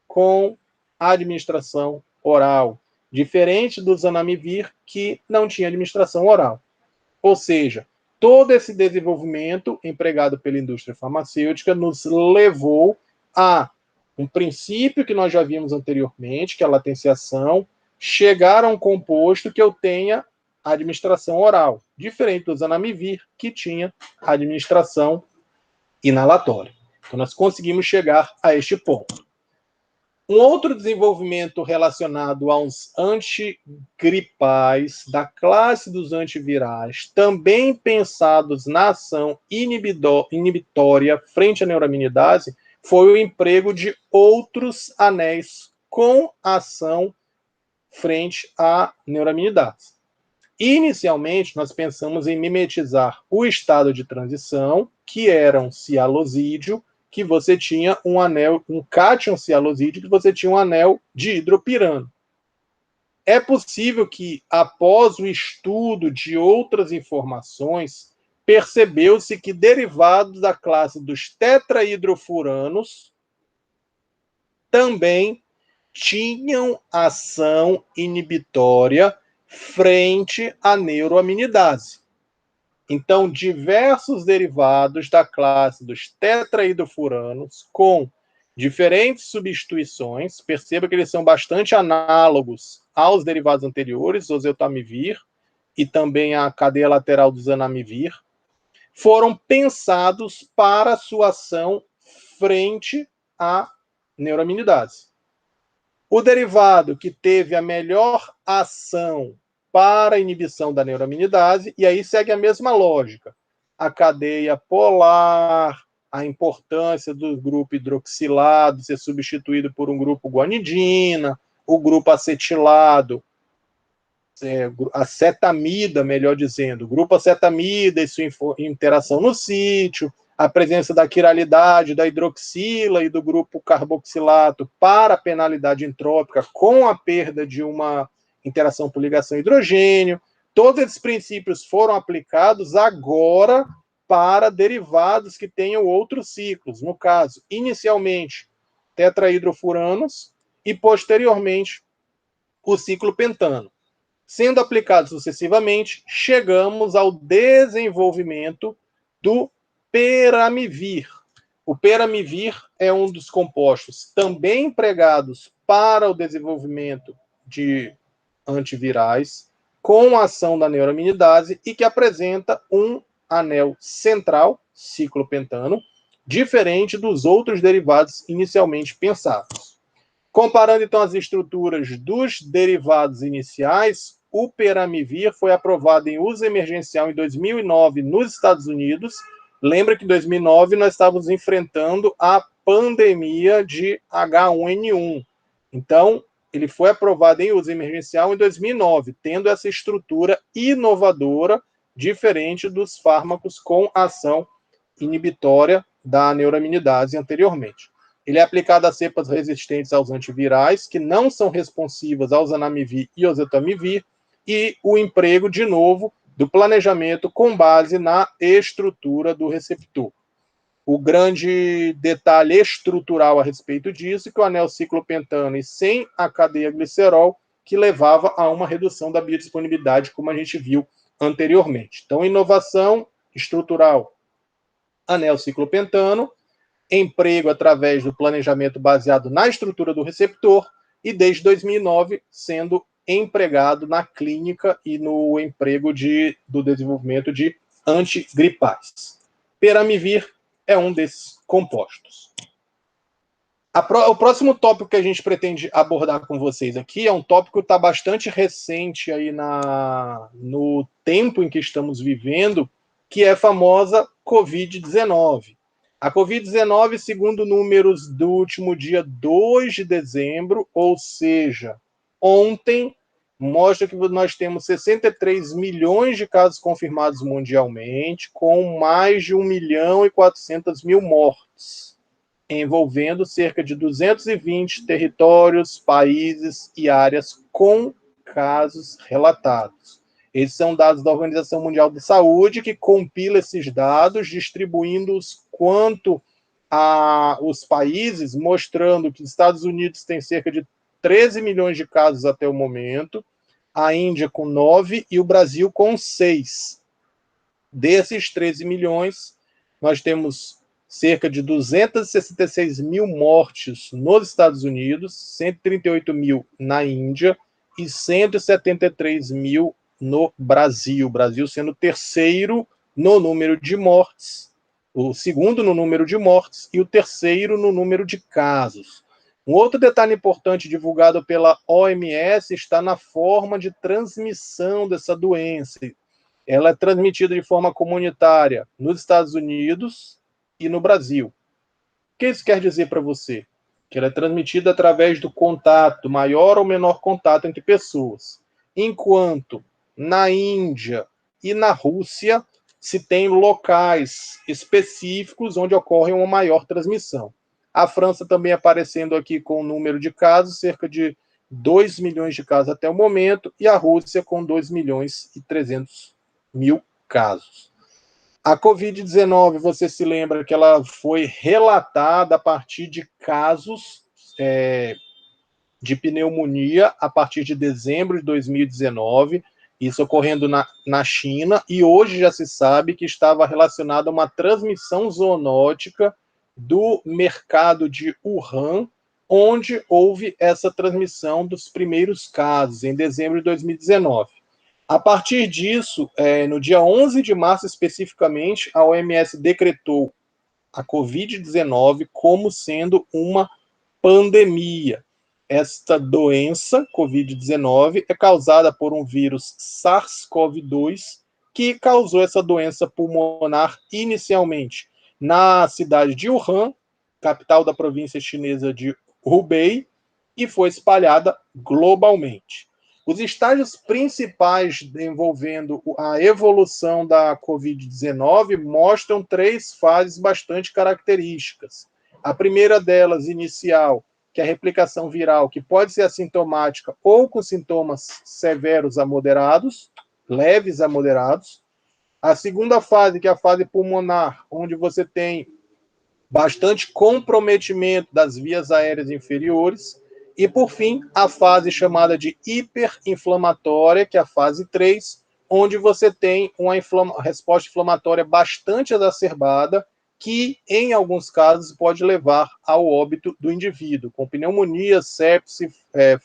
A: com a administração oral, diferente do zanamivir, que não tinha administração oral. Ou seja, todo esse desenvolvimento empregado pela indústria farmacêutica nos levou a um princípio que nós já vimos anteriormente, que é a latenciação, chegar a um composto que eu tenha administração oral, diferente do zanamivir, que tinha administração inalatória. Então, nós conseguimos chegar a este ponto. Um outro desenvolvimento relacionado aos antigripais da classe dos antivirais, também pensados na ação inibitória frente à neuraminidase, foi o emprego de outros anéis com ação frente à neuraminidase. Inicialmente, nós pensamos em mimetizar o estado de transição, que era um cialosídeo, que você tinha um anel, um cátion cialosídeo, que você tinha um anel de hidropirano. É possível que, após o estudo de outras informações, percebeu-se que derivados da classe dos tetrahidrofuranos também tinham ação inibitória frente à neuroaminidase. Então, diversos derivados da classe dos tetrahidrofuranos com diferentes substituições, perceba que eles são bastante análogos aos derivados anteriores, oseltamivir, e também a cadeia lateral do zanamivir, foram pensados para sua ação frente à neuraminidase. O derivado que teve a melhor ação para a inibição da neuraminidase, e aí segue a mesma lógica, a cadeia polar, a importância do grupo hidroxilado ser substituído por um grupo guanidina, o grupo acetilado, acetamida, melhor dizendo, o grupo acetamida e sua interação no sítio, a presença da quiralidade, da hidroxila e do grupo carboxilato para a penalidade entrópica com a perda de uma interação por ligação hidrogênio. Todos esses princípios foram aplicados agora para derivados que tenham outros ciclos. No caso, inicialmente, tetrahidrofuranos e, posteriormente, o ciclo pentano. Sendo aplicados sucessivamente, chegamos ao desenvolvimento do peramivir. O peramivir é um dos compostos também empregados para o desenvolvimento de antivirais com a ação da neuraminidase e que apresenta um anel central, ciclopentano, diferente dos outros derivados inicialmente pensados. Comparando, então, as estruturas dos derivados iniciais, o peramivir foi aprovado em uso emergencial em 2009 nos Estados Unidos. Lembra que em 2009 nós estávamos enfrentando a pandemia de H1N1. Então, ele foi aprovado em uso emergencial em 2009, tendo essa estrutura inovadora, diferente dos fármacos com ação inibitória da neuraminidase anteriormente. Ele é aplicado a cepas resistentes aos antivirais, que não são responsivas ao zanamivir e oseltamivir, e o emprego, de novo, do planejamento com base na estrutura do receptor. O grande detalhe estrutural a respeito disso é que o anel ciclopentano e sem a cadeia glicerol, que levava a uma redução da biodisponibilidade, como a gente viu anteriormente. Então, inovação estrutural, anel ciclopentano, emprego através do planejamento baseado na estrutura do receptor e, desde 2009, sendo empregado na clínica e no emprego do desenvolvimento de antigripais. Peramivir é um desses compostos. O próximo tópico que a gente pretende abordar com vocês aqui é um tópico que está bastante recente aí no tempo em que estamos vivendo, que é a famosa Covid-19. A Covid-19, segundo números do último dia 2 de dezembro, ou seja, ontem, mostra que nós temos 63 milhões de casos confirmados mundialmente, com mais de 1.400.000 mortes, envolvendo cerca de 220 territórios, países e áreas com casos relatados. Esses são dados da Organização Mundial da Saúde, que compila esses dados, distribuindo-os quanto aos países, mostrando que os Estados Unidos têm cerca de 13 milhões de casos até o momento, a Índia com 9 e o Brasil com 6. Desses 13 milhões, nós temos cerca de 266 mil mortes nos Estados Unidos, 138 mil na Índia e 173 mil no Brasil. O Brasil sendo o terceiro no número de mortes, o segundo no número de mortes e o terceiro no número de casos. Um outro detalhe importante divulgado pela OMS está na forma de transmissão dessa doença. Ela é transmitida de forma comunitária nos Estados Unidos e no Brasil. O que isso quer dizer para você? Que ela é transmitida através do contato, maior ou menor contato entre pessoas. Enquanto na Índia e na Rússia se tem locais específicos onde ocorre uma maior transmissão. A França também aparecendo aqui com o número de casos, cerca de 2 milhões de casos até o momento, e a Rússia com 2.300.000 casos. A Covid-19, você se lembra que ela foi relatada a partir de casos de pneumonia a partir de dezembro de 2019, isso ocorrendo na China, e hoje já se sabe que estava relacionado a uma transmissão zoonótica do mercado de Wuhan, onde houve essa transmissão dos primeiros casos, em dezembro de 2019. A partir disso, no dia 11 de março especificamente, a OMS decretou a Covid-19 como sendo uma pandemia. Esta doença, Covid-19, é causada por um vírus SARS-CoV-2, que causou essa doença pulmonar inicialmente na cidade de Wuhan, capital da província chinesa de Hubei, e foi espalhada globalmente. Os estágios principais envolvendo a evolução da Covid-19 mostram 3 fases bastante características. A primeira delas, inicial, que é a replicação viral, que pode ser assintomática ou com sintomas severos a moderados, leves a moderados. A segunda fase, que é a fase pulmonar, onde você tem bastante comprometimento das vias aéreas inferiores. E, por fim, a fase chamada de hiperinflamatória, que é a fase 3, onde você tem uma resposta inflamatória bastante exacerbada, que, em alguns casos, pode levar ao óbito do indivíduo, com pneumonia, sepse,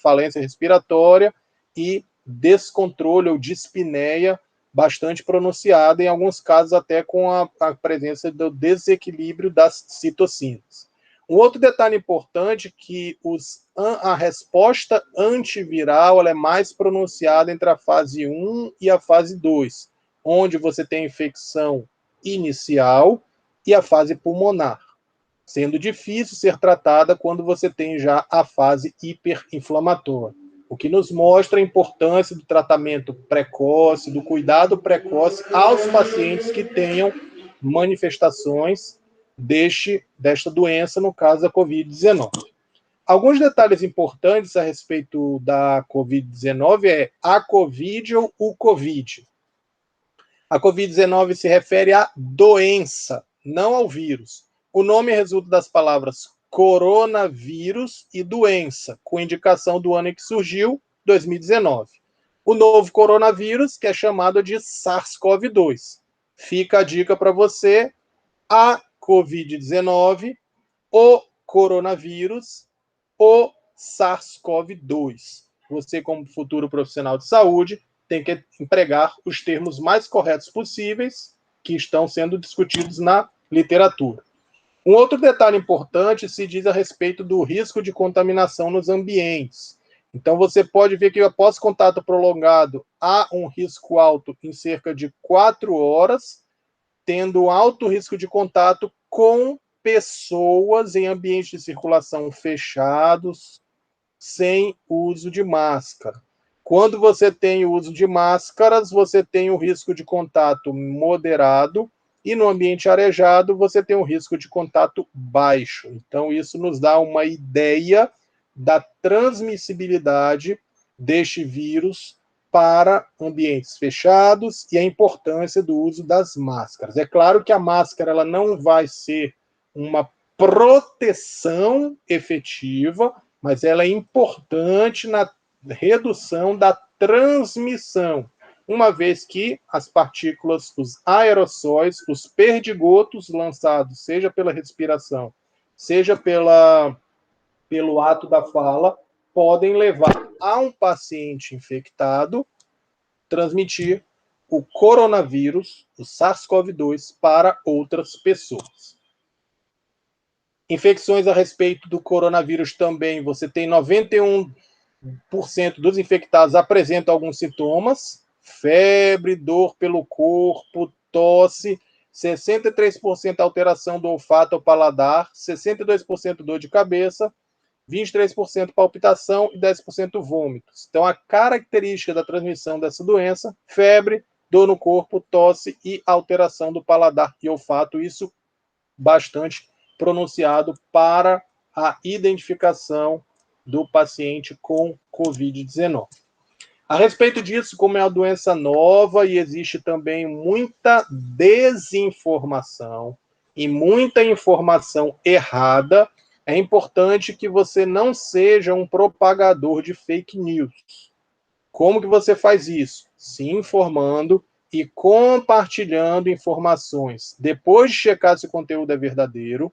A: falência respiratória e descontrole ou dispneia bastante pronunciada, em alguns casos até com a presença do desequilíbrio das citocinas. Um outro detalhe importante é que a resposta antiviral ela é mais pronunciada entre a fase 1 e a fase 2, onde você tem a infecção inicial e a fase pulmonar, sendo difícil ser tratada quando você tem já a fase hiperinflamatória. O que nos mostra a importância do tratamento precoce, do cuidado precoce aos pacientes que tenham manifestações desta doença, no caso da Covid-19. Alguns detalhes importantes a respeito da Covid-19 é a Covid ou o Covid. A Covid-19 se refere à doença, não ao vírus. O nome resulta das palavras coronavírus e doença, com indicação do ano em que surgiu, 2019. O novo coronavírus, que é chamado de SARS-CoV-2. Fica a dica para você, a Covid-19, o coronavírus, o SARS-CoV-2. Você, como futuro profissional de saúde, tem que empregar os termos mais corretos possíveis que estão sendo discutidos na literatura. Um outro detalhe importante se diz a respeito do risco de contaminação nos ambientes. Então, você pode ver que após contato prolongado, há um risco alto em cerca de 4 horas, tendo alto risco de contato com pessoas em ambientes de circulação fechados, sem uso de máscara. Quando você tem o uso de máscaras, você tem o risco de contato moderado, e no ambiente arejado, você tem um risco de contato baixo. Então, isso nos dá uma ideia da transmissibilidade deste vírus para ambientes fechados e a importância do uso das máscaras. É claro que a máscara ela não vai ser uma proteção efetiva, mas ela é importante na redução da transmissão, uma vez que as partículas, os aerossóis, os perdigotos lançados, seja pela respiração, seja pelo ato da fala, podem levar a um paciente infectado transmitir o coronavírus, o SARS-CoV-2, para outras pessoas. Infecções a respeito do coronavírus também, você tem 91% dos infectados apresentam alguns sintomas, febre, dor pelo corpo, tosse, 63% alteração do olfato ou paladar, 62% dor de cabeça, 23% palpitação e 10% vômitos. Então, a característica da transmissão dessa doença, febre, dor no corpo, tosse e alteração do paladar e olfato, isso bastante pronunciado para a identificação do paciente com Covid-19. A respeito disso, como é uma doença nova e existe também muita desinformação e muita informação errada, é importante que você não seja um propagador de fake news. Como que você faz isso? Se informando e compartilhando informações depois de checar se o conteúdo é verdadeiro,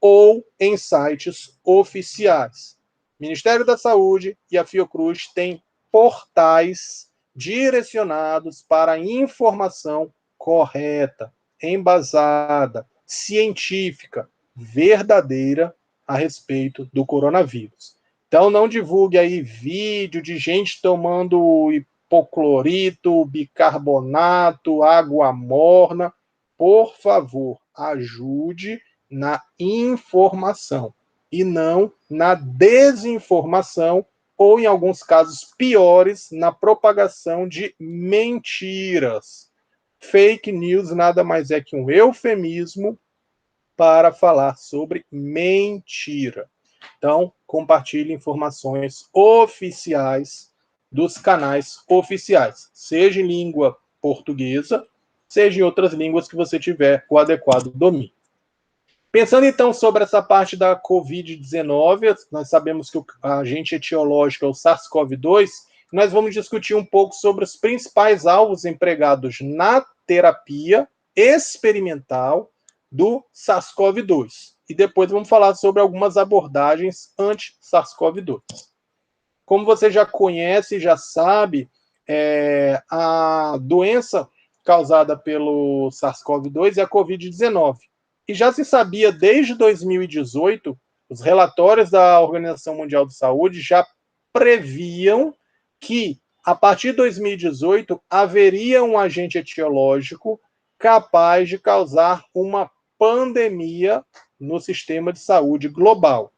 A: ou em sites oficiais. O Ministério da Saúde e a Fiocruz têm portais direcionados para a informação correta, embasada, científica, verdadeira a respeito do coronavírus. Então não divulgue aí vídeo de gente tomando hipoclorito, bicarbonato, água morna. Por favor, ajude na informação e não na desinformação ou, em alguns casos piores, na propagação de mentiras. Fake news nada mais é que um eufemismo para falar sobre mentira. Então, compartilhe informações oficiais dos canais oficiais, seja em língua portuguesa, seja em outras línguas que você tiver o adequado domínio. Pensando então sobre essa parte da Covid-19, nós sabemos que o agente etiológico é o SARS-CoV-2, nós vamos discutir um pouco sobre os principais alvos empregados na terapia experimental do SARS-CoV-2. E depois vamos falar sobre algumas abordagens anti-SARS-CoV-2. Como você já conhece, já sabe, a doença causada pelo SARS-CoV-2 é a Covid-19. E já se sabia desde 2018, os relatórios da Organização Mundial de Saúde já previam que, a partir de 2018, haveria um agente etiológico capaz de causar uma pandemia no sistema de saúde global.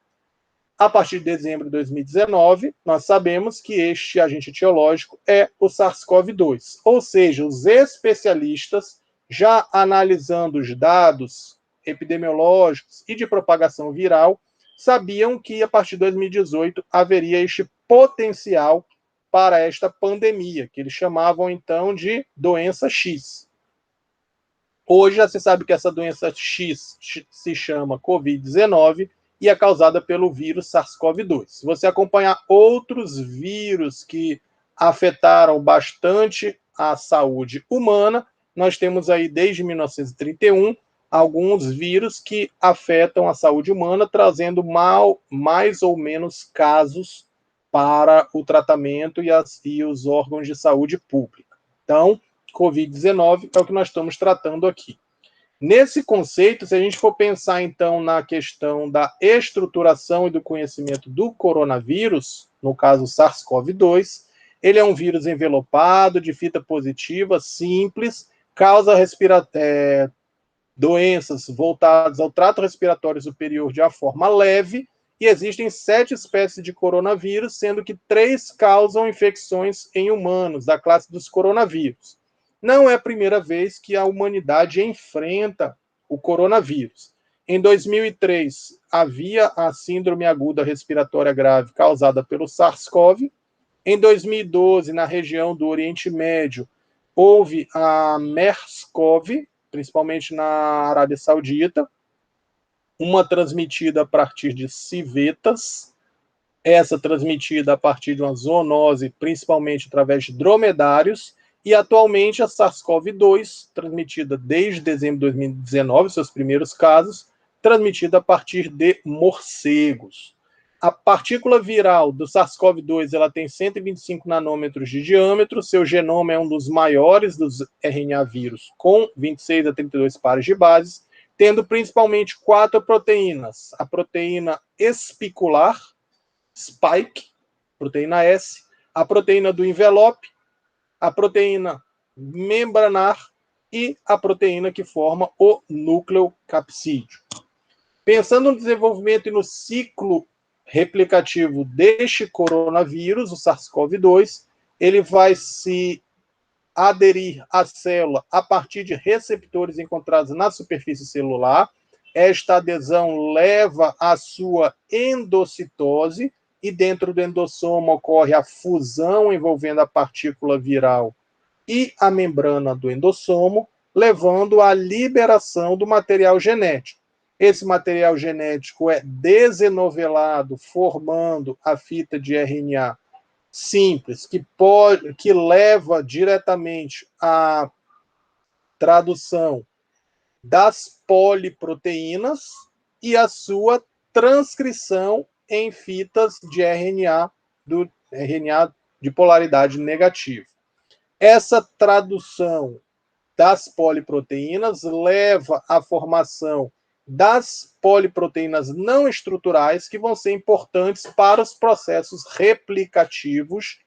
A: A partir de dezembro de 2019, nós sabemos que este agente etiológico é o SARS-CoV-2. Ou seja, os especialistas, já analisando os dados epidemiológicos e de propagação viral, sabiam que a partir de 2018 haveria este potencial para esta pandemia, que eles chamavam então de doença X. Hoje já se sabe que essa doença X se chama Covid-19 e é causada pelo vírus SARS-CoV-2. Se você acompanhar outros vírus que afetaram bastante a saúde humana, nós temos aí desde 1931 alguns vírus que afetam a saúde humana, trazendo mais ou menos casos para o tratamento e os órgãos de saúde pública. Então, Covid-19 é o que nós estamos tratando aqui. Nesse conceito, se a gente for pensar, então, na questão da estruturação e do conhecimento do coronavírus, no caso SARS-CoV-2, ele é um vírus envelopado, de fita positiva, simples, causa doenças voltadas ao trato respiratório superior de uma forma leve, e existem 7 espécies de coronavírus, sendo que 3 causam infecções em humanos, da classe dos coronavírus. Não é a primeira vez que a humanidade enfrenta o coronavírus. Em 2003, havia a síndrome aguda respiratória grave causada pelo SARS-CoV. Em 2012, na região do Oriente Médio, houve a MERS-CoV, principalmente na Arábia Saudita, uma transmitida a partir de civetas, essa transmitida a partir de uma zoonose, principalmente através de dromedários, e atualmente a SARS-CoV-2, transmitida desde dezembro de 2019, seus primeiros casos, transmitida a partir de morcegos. A partícula viral do SARS-CoV-2 ela tem 125 nanômetros de diâmetro, seu genoma é um dos maiores dos RNA vírus, com 26 a 32 pares de bases, tendo principalmente 4 proteínas. A proteína espicular, spike, proteína S, a proteína do envelope, a proteína membranar e a proteína que forma o núcleo capsídeo. Pensando no desenvolvimento e no ciclo replicativo deste coronavírus, o SARS-CoV-2, ele vai se aderir à célula a partir de receptores encontrados na superfície celular. Esta adesão leva à sua endocitose, e dentro do endossomo ocorre a fusão envolvendo a partícula viral e a membrana do endossomo, levando à liberação do material genético. Esse material genético é desenovelado, formando a fita de RNA simples, que leva diretamente à tradução das poliproteínas, e a sua transcrição em fitas de RNA, do RNA de polaridade negativa. Essa tradução das poliproteínas leva à formação das poliproteínas não estruturais, que vão ser importantes para os processos replicativos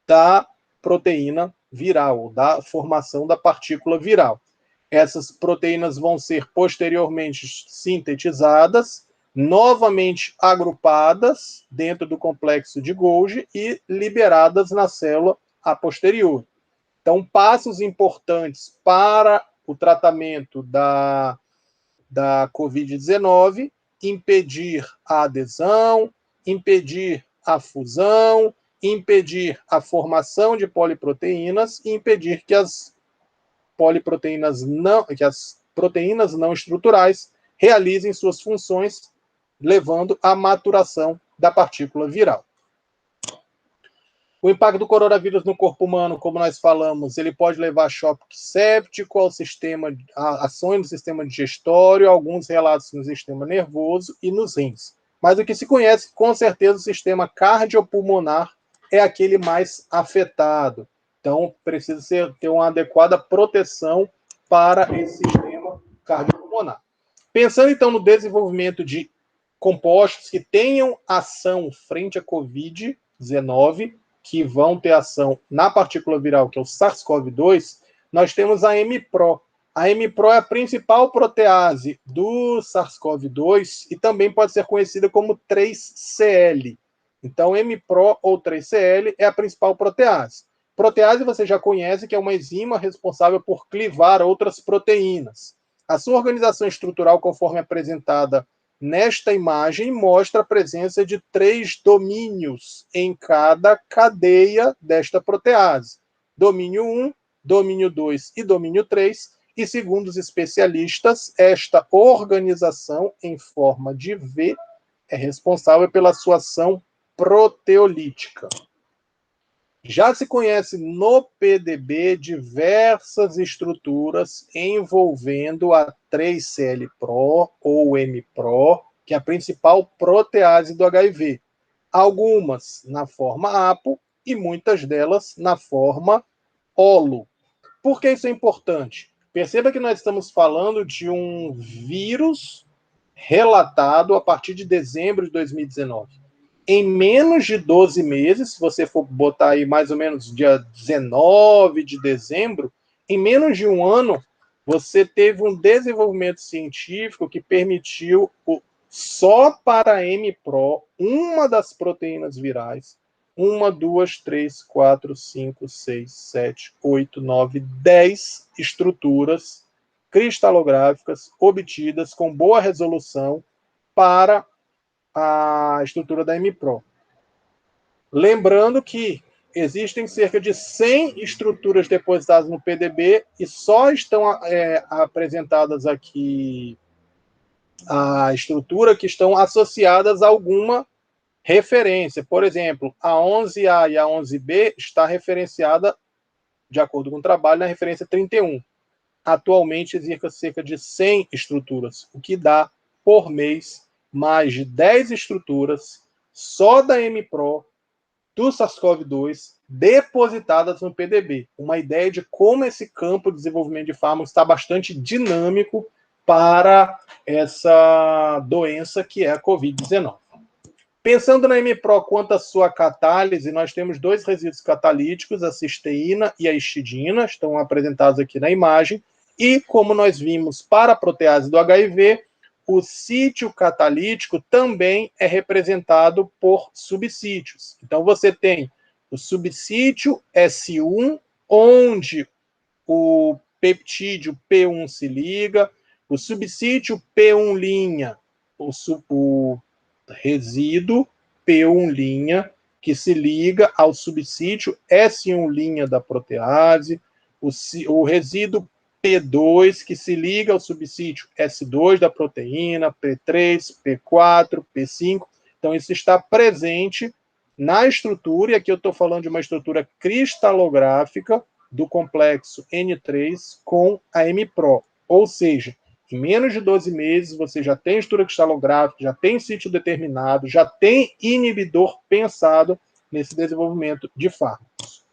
A: da proteína viral, da formação da partícula viral. Essas proteínas vão ser posteriormente sintetizadas, novamente agrupadas dentro do complexo de Golgi e liberadas na célula a posteriori. Então, passos importantes para o tratamento da Covid-19, impedir a adesão, impedir a fusão, impedir a formação de poliproteínas e impedir que as proteínas não estruturais realizem suas funções, levando à maturação da partícula viral. O impacto do coronavírus no corpo humano, como nós falamos, ele pode levar a choque séptico, a ações do sistema digestório, alguns relatos no sistema nervoso e nos rins. Mas o que se conhece, com certeza, o sistema cardiopulmonar é aquele mais afetado. Então, precisa ter uma adequada proteção para esse sistema cardiopulmonar. Pensando, então, no desenvolvimento de compostos que tenham ação frente à Covid-19, que vão ter ação na partícula viral, que é o SARS-CoV-2, nós temos a MPRO. A MPRO é a principal protease do SARS-CoV-2 e também pode ser conhecida como 3CL. Então, MPRO ou 3CL é a principal protease. Protease você já conhece, que é uma enzima responsável por clivar outras proteínas. A sua organização estrutural, conforme apresentada nesta imagem, mostra a presença de 3 domínios em cada cadeia desta protease. Domínio 1, domínio 2 e domínio 3. E, segundo os especialistas, esta organização em forma de V é responsável pela sua ação proteolítica. Já se conhece no PDB diversas estruturas envolvendo a 3CL-PRO ou MPRO, que é a principal protease do HIV. Algumas na forma APO e muitas delas na forma HOLO. Por que isso é importante? Perceba que nós estamos falando de um vírus relatado a partir de dezembro de 2019. Em menos de 12 meses, se você for botar aí mais ou menos dia 19 de dezembro, em menos de um ano, você teve um desenvolvimento científico que permitiu, só para a MPRO, uma das proteínas virais, 1, 2, 3, 4, 5, 6, 7, 8, 9, 10 estruturas cristalográficas obtidas com boa resolução para a estrutura da MPRO. Lembrando que existem cerca de 100 estruturas depositadas no PDB e só estão apresentadas aqui a estrutura que estão associadas a alguma referência. Por exemplo, a 11A e a 11B está referenciada, de acordo com o trabalho, na referência 31. Atualmente existem cerca de 100 estruturas, o que dá, por mês, mais de 10 estruturas só da MPRO, do SARS-CoV-2, depositadas no PDB. Uma ideia de como esse campo de desenvolvimento de fármacos está bastante dinâmico para essa doença que é a Covid-19. Pensando na MPRO quanto à sua catálise, nós temos 2 resíduos catalíticos, a cisteína e a histidina, estão apresentados aqui na imagem, e como nós vimos para a protease do HIV, o sítio catalítico também é representado por subsítios. Então, você tem o subsítio S1, onde o peptídeo P1 se liga, o subsítio P1', o resíduo P1', que se liga ao subsítio S1' da protease, o resíduo P2, que se liga ao subsítio S2 da proteína, P3, P4, P5. Então, isso está presente na estrutura, e aqui eu estou falando de uma estrutura cristalográfica do complexo N3 com a MPRO. Ou seja, Em menos de 12 meses, você já tem estrutura cristalográfica, já tem sítio determinado, já tem inibidor pensado nesse desenvolvimento de fármacos.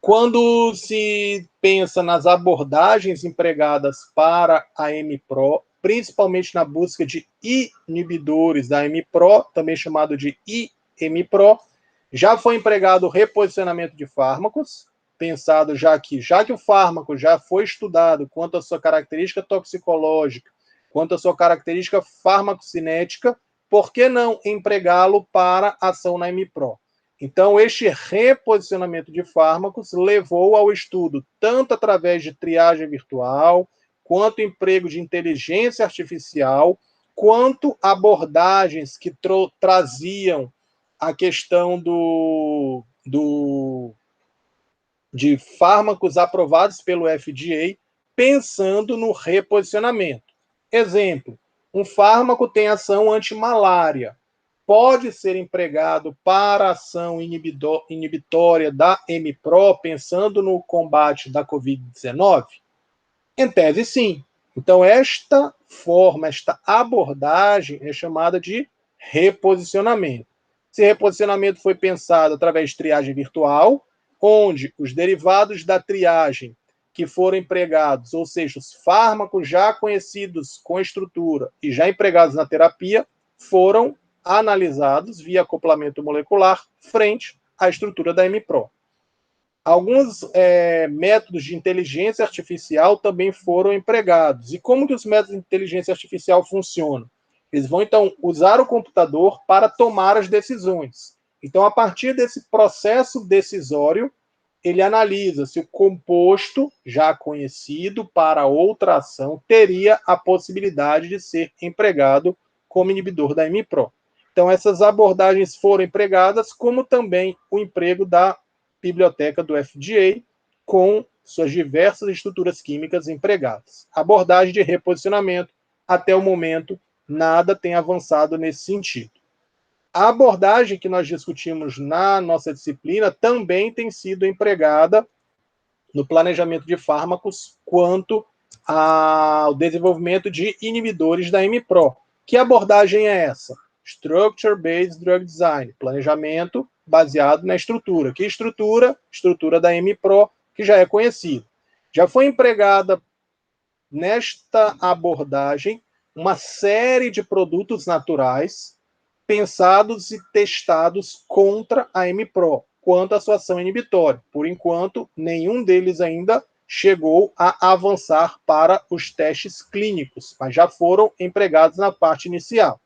A: Quando se pensa nas abordagens empregadas para a MPRO, principalmente na busca de inibidores da MPRO, também chamado de IMPRO, já foi empregado o reposicionamento de fármacos, pensado já que o fármaco já foi estudado quanto à sua característica toxicológica, quanto à sua característica farmacocinética, por que não empregá-lo para ação na MPRO? Então, este reposicionamento de fármacos levou ao estudo, tanto através de triagem virtual, quanto emprego de inteligência artificial, quanto abordagens que traziam a questão de fármacos aprovados pelo FDA, pensando no reposicionamento. Exemplo, um fármaco tem ação antimalária, pode ser empregado para ação inibitória da MPRO, pensando no combate da Covid-19? Em tese, sim. Então, esta forma, esta abordagem é chamada de reposicionamento. Esse reposicionamento foi pensado através de triagem virtual, onde os derivados da triagem que foram empregados, ou seja, os fármacos já conhecidos com estrutura e já empregados na terapia, foram analisados via acoplamento molecular frente à estrutura da MPRO. Alguns métodos de inteligência artificial também foram empregados. E como que os métodos de inteligência artificial funcionam? Eles vão, então, usar o computador para tomar as decisões. Então, a partir desse processo decisório, ele analisa se o composto já conhecido para outra ação teria a possibilidade de ser empregado como inibidor da MPRO. Então, essas abordagens foram empregadas, como também o emprego da biblioteca do FDA, com suas diversas estruturas químicas empregadas. Abordagem de reposicionamento, até o momento, nada tem avançado nesse sentido. A abordagem que nós discutimos na nossa disciplina também tem sido empregada no planejamento de fármacos quanto ao desenvolvimento de inibidores da MPRO. Que abordagem é essa? Structure-Based Drug Design, planejamento baseado na estrutura. Que estrutura? Estrutura da MPRO, que já é conhecida. Já foi empregada nesta abordagem uma série de produtos naturais pensados e testados contra a MPRO, quanto à sua ação inibitória. Por enquanto, nenhum deles ainda chegou a avançar para os testes clínicos, mas já foram empregados na parte inicial.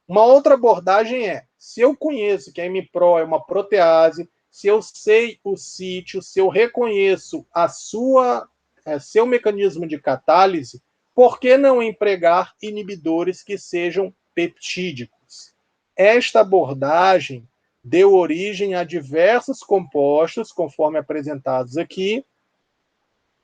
A: Uma outra abordagem é, se eu conheço que a MPRO é uma protease, se eu sei o sítio, se eu reconheço seu mecanismo de catálise, por que não empregar inibidores que sejam peptídicos? Esta abordagem deu origem a diversos compostos, conforme apresentados aqui,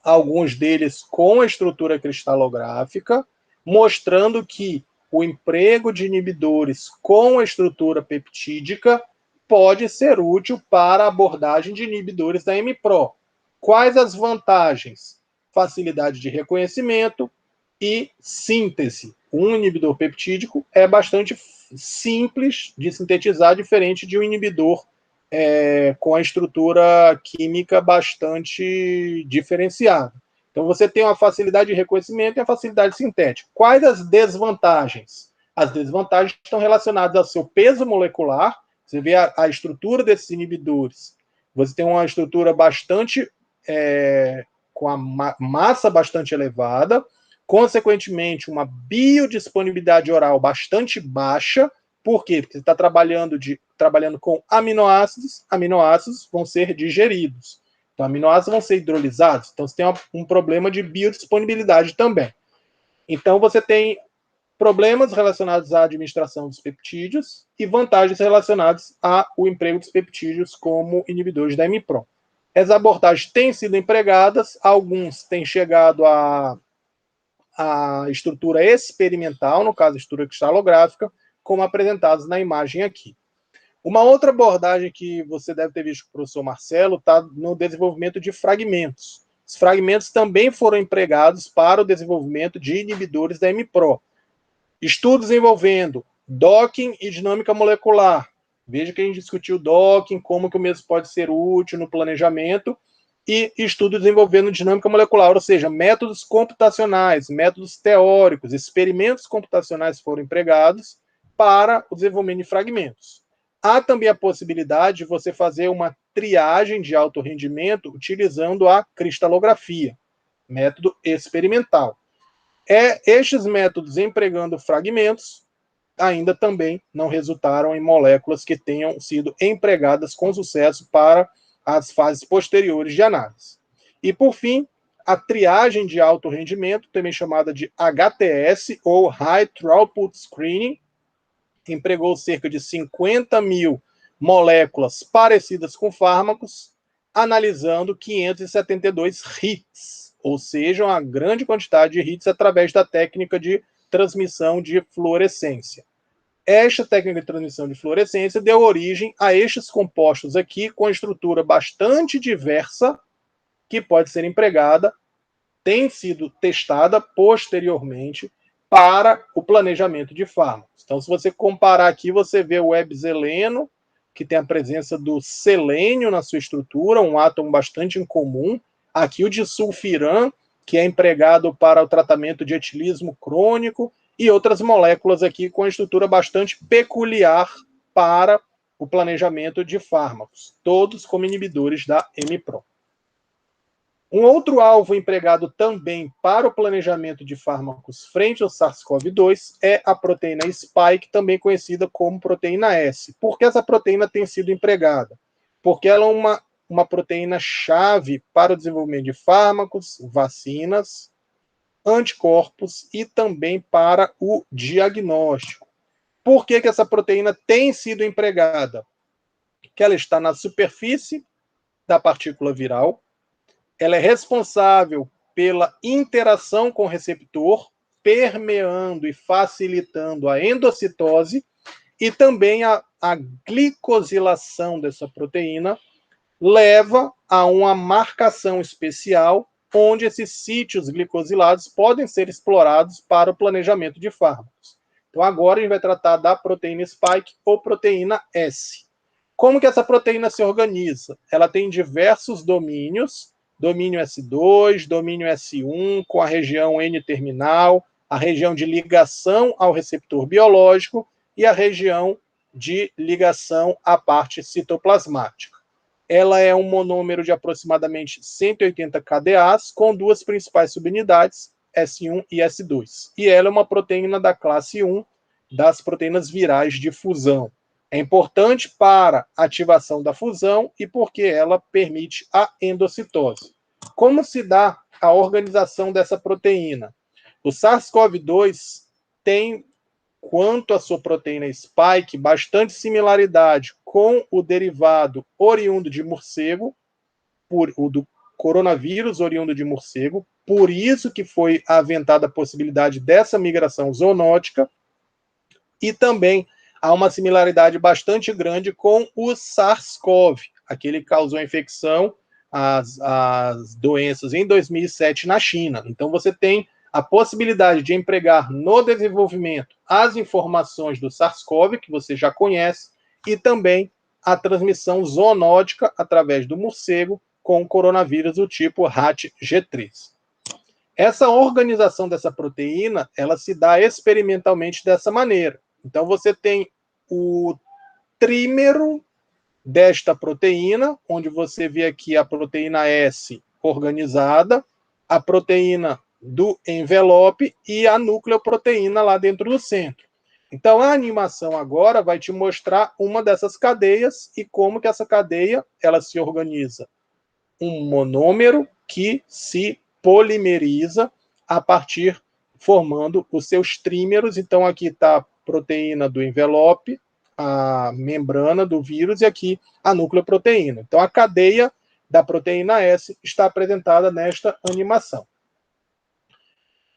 A: alguns deles com estrutura cristalográfica, mostrando que o emprego de inibidores com estrutura peptídica pode ser útil para a abordagem de inibidores da MPRO. Quais as vantagens? Facilidade de reconhecimento e síntese. Um inibidor peptídico é bastante simples de sintetizar, diferente de um inibidor com a estrutura química bastante diferenciada. Então, você tem uma facilidade de reconhecimento e a facilidade sintética. Quais as desvantagens? As desvantagens estão relacionadas ao seu peso molecular. Você vê a estrutura desses inibidores. Você tem uma estrutura bastante com a massa bastante elevada, consequentemente, uma biodisponibilidade oral bastante baixa. Por quê? Porque você está trabalhando com aminoácidos vão ser digeridos. Então, aminoácidos vão ser hidrolisados. Então, você tem um problema de biodisponibilidade também. Então, você tem problemas relacionados à administração dos peptídeos e vantagens relacionadas ao emprego dos peptídeos como inibidores da MPRO. As abordagens têm sido empregadas, alguns têm chegado à estrutura experimental, no caso, a estrutura cristalográfica, como apresentados na imagem aqui. Uma outra abordagem que você deve ter visto com o professor Marcelo está no desenvolvimento de fragmentos. os fragmentos também foram empregados para o desenvolvimento de inibidores da MPRO. Estudos envolvendo docking e dinâmica molecular. Veja que a gente discutiu docking, como que o mesmo pode ser útil no planejamento, e estudos envolvendo dinâmica molecular, ou seja, métodos computacionais, métodos teóricos, experimentos computacionais foram empregados para o desenvolvimento de fragmentos. Há também a possibilidade de você fazer uma triagem de alto rendimento utilizando a cristalografia, método experimental. Estes métodos empregando fragmentos ainda também não resultaram em moléculas que tenham sido empregadas com sucesso para as fases posteriores de análise. E, por fim, a triagem de alto rendimento, também chamada de HTS, ou High Throughput Screening, empregou cerca de 50 mil moléculas parecidas com fármacos, analisando 572 hits, ou seja, uma grande quantidade de hits através da técnica de transmissão de fluorescência. Esta técnica de transmissão de fluorescência deu origem a estes compostos aqui, com estrutura bastante diversa, que pode ser empregada, tem sido testada posteriormente para o planejamento de fármacos. Então, se você comparar aqui, você vê o hebzeleno, que tem a presença do selênio na sua estrutura, um átomo bastante incomum. Aqui o disulfiram, que é empregado para o tratamento de etilismo crônico, e outras moléculas aqui com estrutura bastante peculiar para o planejamento de fármacos, todos como inibidores da MPRO. Um outro alvo empregado também para o planejamento de fármacos frente ao SARS-CoV-2 é a proteína spike, também conhecida como proteína S. Por que essa proteína tem sido empregada? Porque ela é uma proteína-chave para o desenvolvimento de fármacos, vacinas, anticorpos e também para o diagnóstico. Por que essa proteína tem sido empregada? Que ela está na superfície da partícula viral, ela é responsável pela interação com o receptor, permeando e facilitando a endocitose, e também a glicosilação dessa proteína leva a uma marcação especial onde esses sítios glicosilados podem ser explorados para o planejamento de fármacos. Então, agora a gente vai tratar da proteína spike ou proteína S. Como que essa proteína se organiza? Ela tem diversos domínios, domínio S2, domínio S1, com a região N-terminal, a região de ligação ao receptor biológico e a região de ligação à parte citoplasmática. Ela é um monômero de aproximadamente 180 kDAs, com duas principais subunidades, S1 e S2. E ela é uma proteína da classe 1 das proteínas virais de fusão. É importante para a ativação da fusão e porque ela permite a endocitose. Como se dá a organização dessa proteína? O SARS-CoV-2 tem, quanto à sua proteína spike, bastante similaridade com o derivado oriundo de morcego, o do coronavírus oriundo de morcego, por isso que foi aventada a possibilidade dessa migração zoonótica, e também há uma similaridade bastante grande com o SARS-CoV, aquele que causou a infecção, as doenças em 2007 na China. Então você tem a possibilidade de empregar no desenvolvimento as informações do SARS-CoV, que você já conhece, e também a transmissão zoonótica através do morcego com o coronavírus do tipo HAT-G3. Essa organização dessa proteína, ela se dá experimentalmente dessa maneira. Então você tem o trímero desta proteína, onde você vê aqui a proteína S organizada, a proteína do envelope e a nucleoproteína lá dentro do centro. Então, a animação agora vai te mostrar uma dessas cadeias e como que essa cadeia ela se organiza. Um monômero que se polimeriza a partir, formando os seus trímeros. Então, aqui está a proteína do envelope, a membrana do vírus e aqui a nucleoproteína. Então, a cadeia da proteína S está apresentada nesta animação.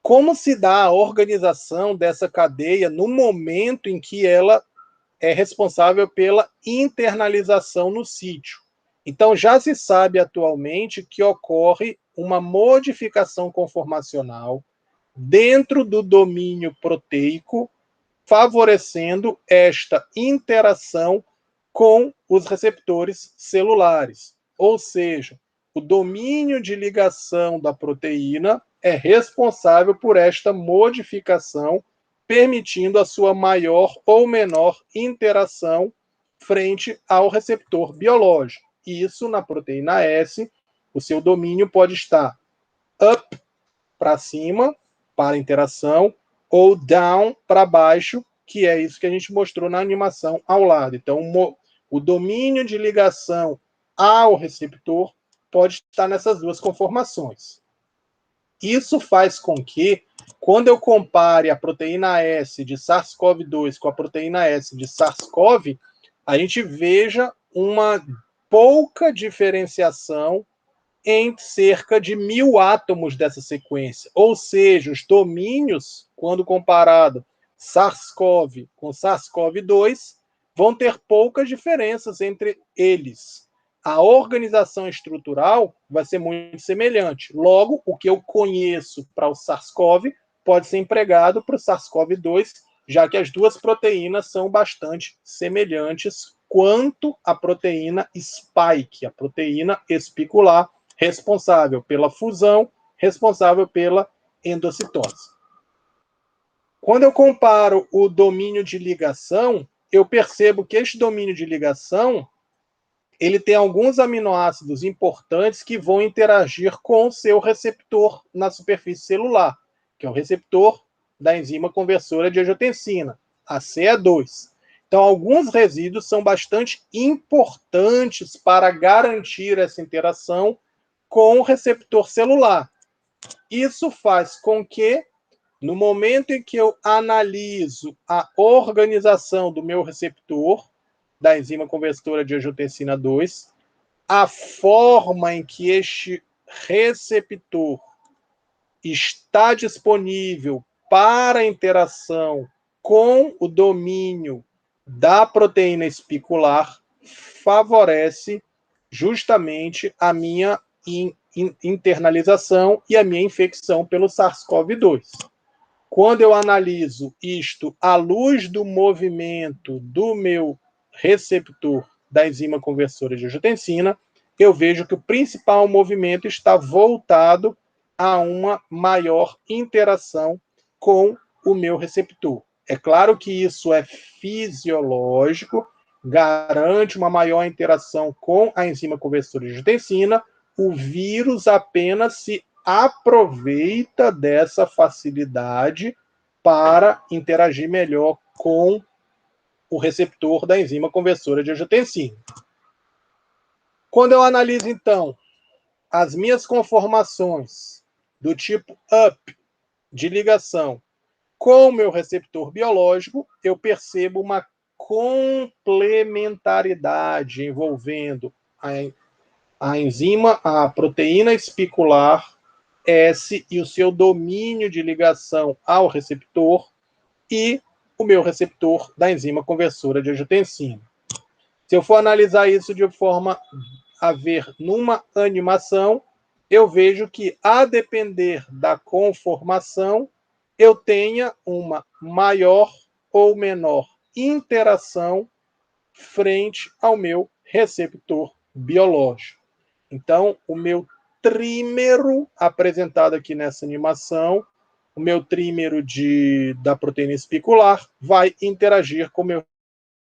A: Como se dá a organização dessa cadeia no momento em que ela é responsável pela internalização no sítio? Então, já se sabe atualmente que ocorre uma modificação conformacional dentro do domínio proteico, favorecendo esta interação com os receptores celulares. Ou seja, o domínio de ligação da proteína é responsável por esta modificação, permitindo a sua maior ou menor interação frente ao receptor biológico. Isso na proteína S, o seu domínio pode estar up para cima, para interação, ou down para baixo, que é isso que a gente mostrou na animação ao lado. Então, o domínio de ligação ao receptor pode estar nessas duas conformações. Isso faz com que, quando eu compare a proteína S de SARS-CoV-2 com a proteína S de SARS-CoV, a gente veja uma pouca diferenciação em cerca de 1000 átomos dessa sequência. Ou seja, os domínios, quando comparado SARS-CoV com SARS-CoV-2, vão ter poucas diferenças entre eles. A organização estrutural vai ser muito semelhante. Logo, o que eu conheço para o SARS-CoV pode ser empregado para o SARS-CoV-2, já que as duas proteínas são bastante semelhantes quanto à proteína spike, a proteína espicular, responsável pela fusão, responsável pela endocitose. Quando eu comparo o domínio de ligação, eu percebo que este domínio de ligação ele tem alguns aminoácidos importantes que vão interagir com o seu receptor na superfície celular, que é o receptor da enzima conversora de angiotensina, a CE2. Então, alguns resíduos são bastante importantes para garantir essa interação com o receptor celular. Isso faz com que, no momento em que eu analiso a organização do meu receptor, da enzima conversora de angiotensina 2, a forma em que este receptor está disponível para interação com o domínio da proteína espicular favorece justamente a minha internalização e a minha infecção pelo SARS-CoV-2. Quando eu analiso isto à luz do movimento do meu receptor da enzima conversora de angiotensina, eu vejo que o principal movimento está voltado a uma maior interação com o meu receptor. É claro que isso é fisiológico, garante uma maior interação com a enzima conversora de angiotensina, o vírus apenas se aproveita dessa facilidade para interagir melhor com o receptor da enzima conversora de angiotensina. Quando eu analiso, então, as minhas conformações do tipo up de ligação com o meu receptor biológico, eu percebo uma complementaridade envolvendo a enzima, a proteína espicular S e o seu domínio de ligação ao receptor e o meu receptor da enzima conversora de angiotensina. Se eu for analisar isso de forma a ver numa animação, eu vejo que, a depender da conformação, eu tenha uma maior ou menor interação frente ao meu receptor biológico. Então, o meu trímero apresentado aqui nessa animação, o meu trímero da proteína espicular, vai interagir com o meu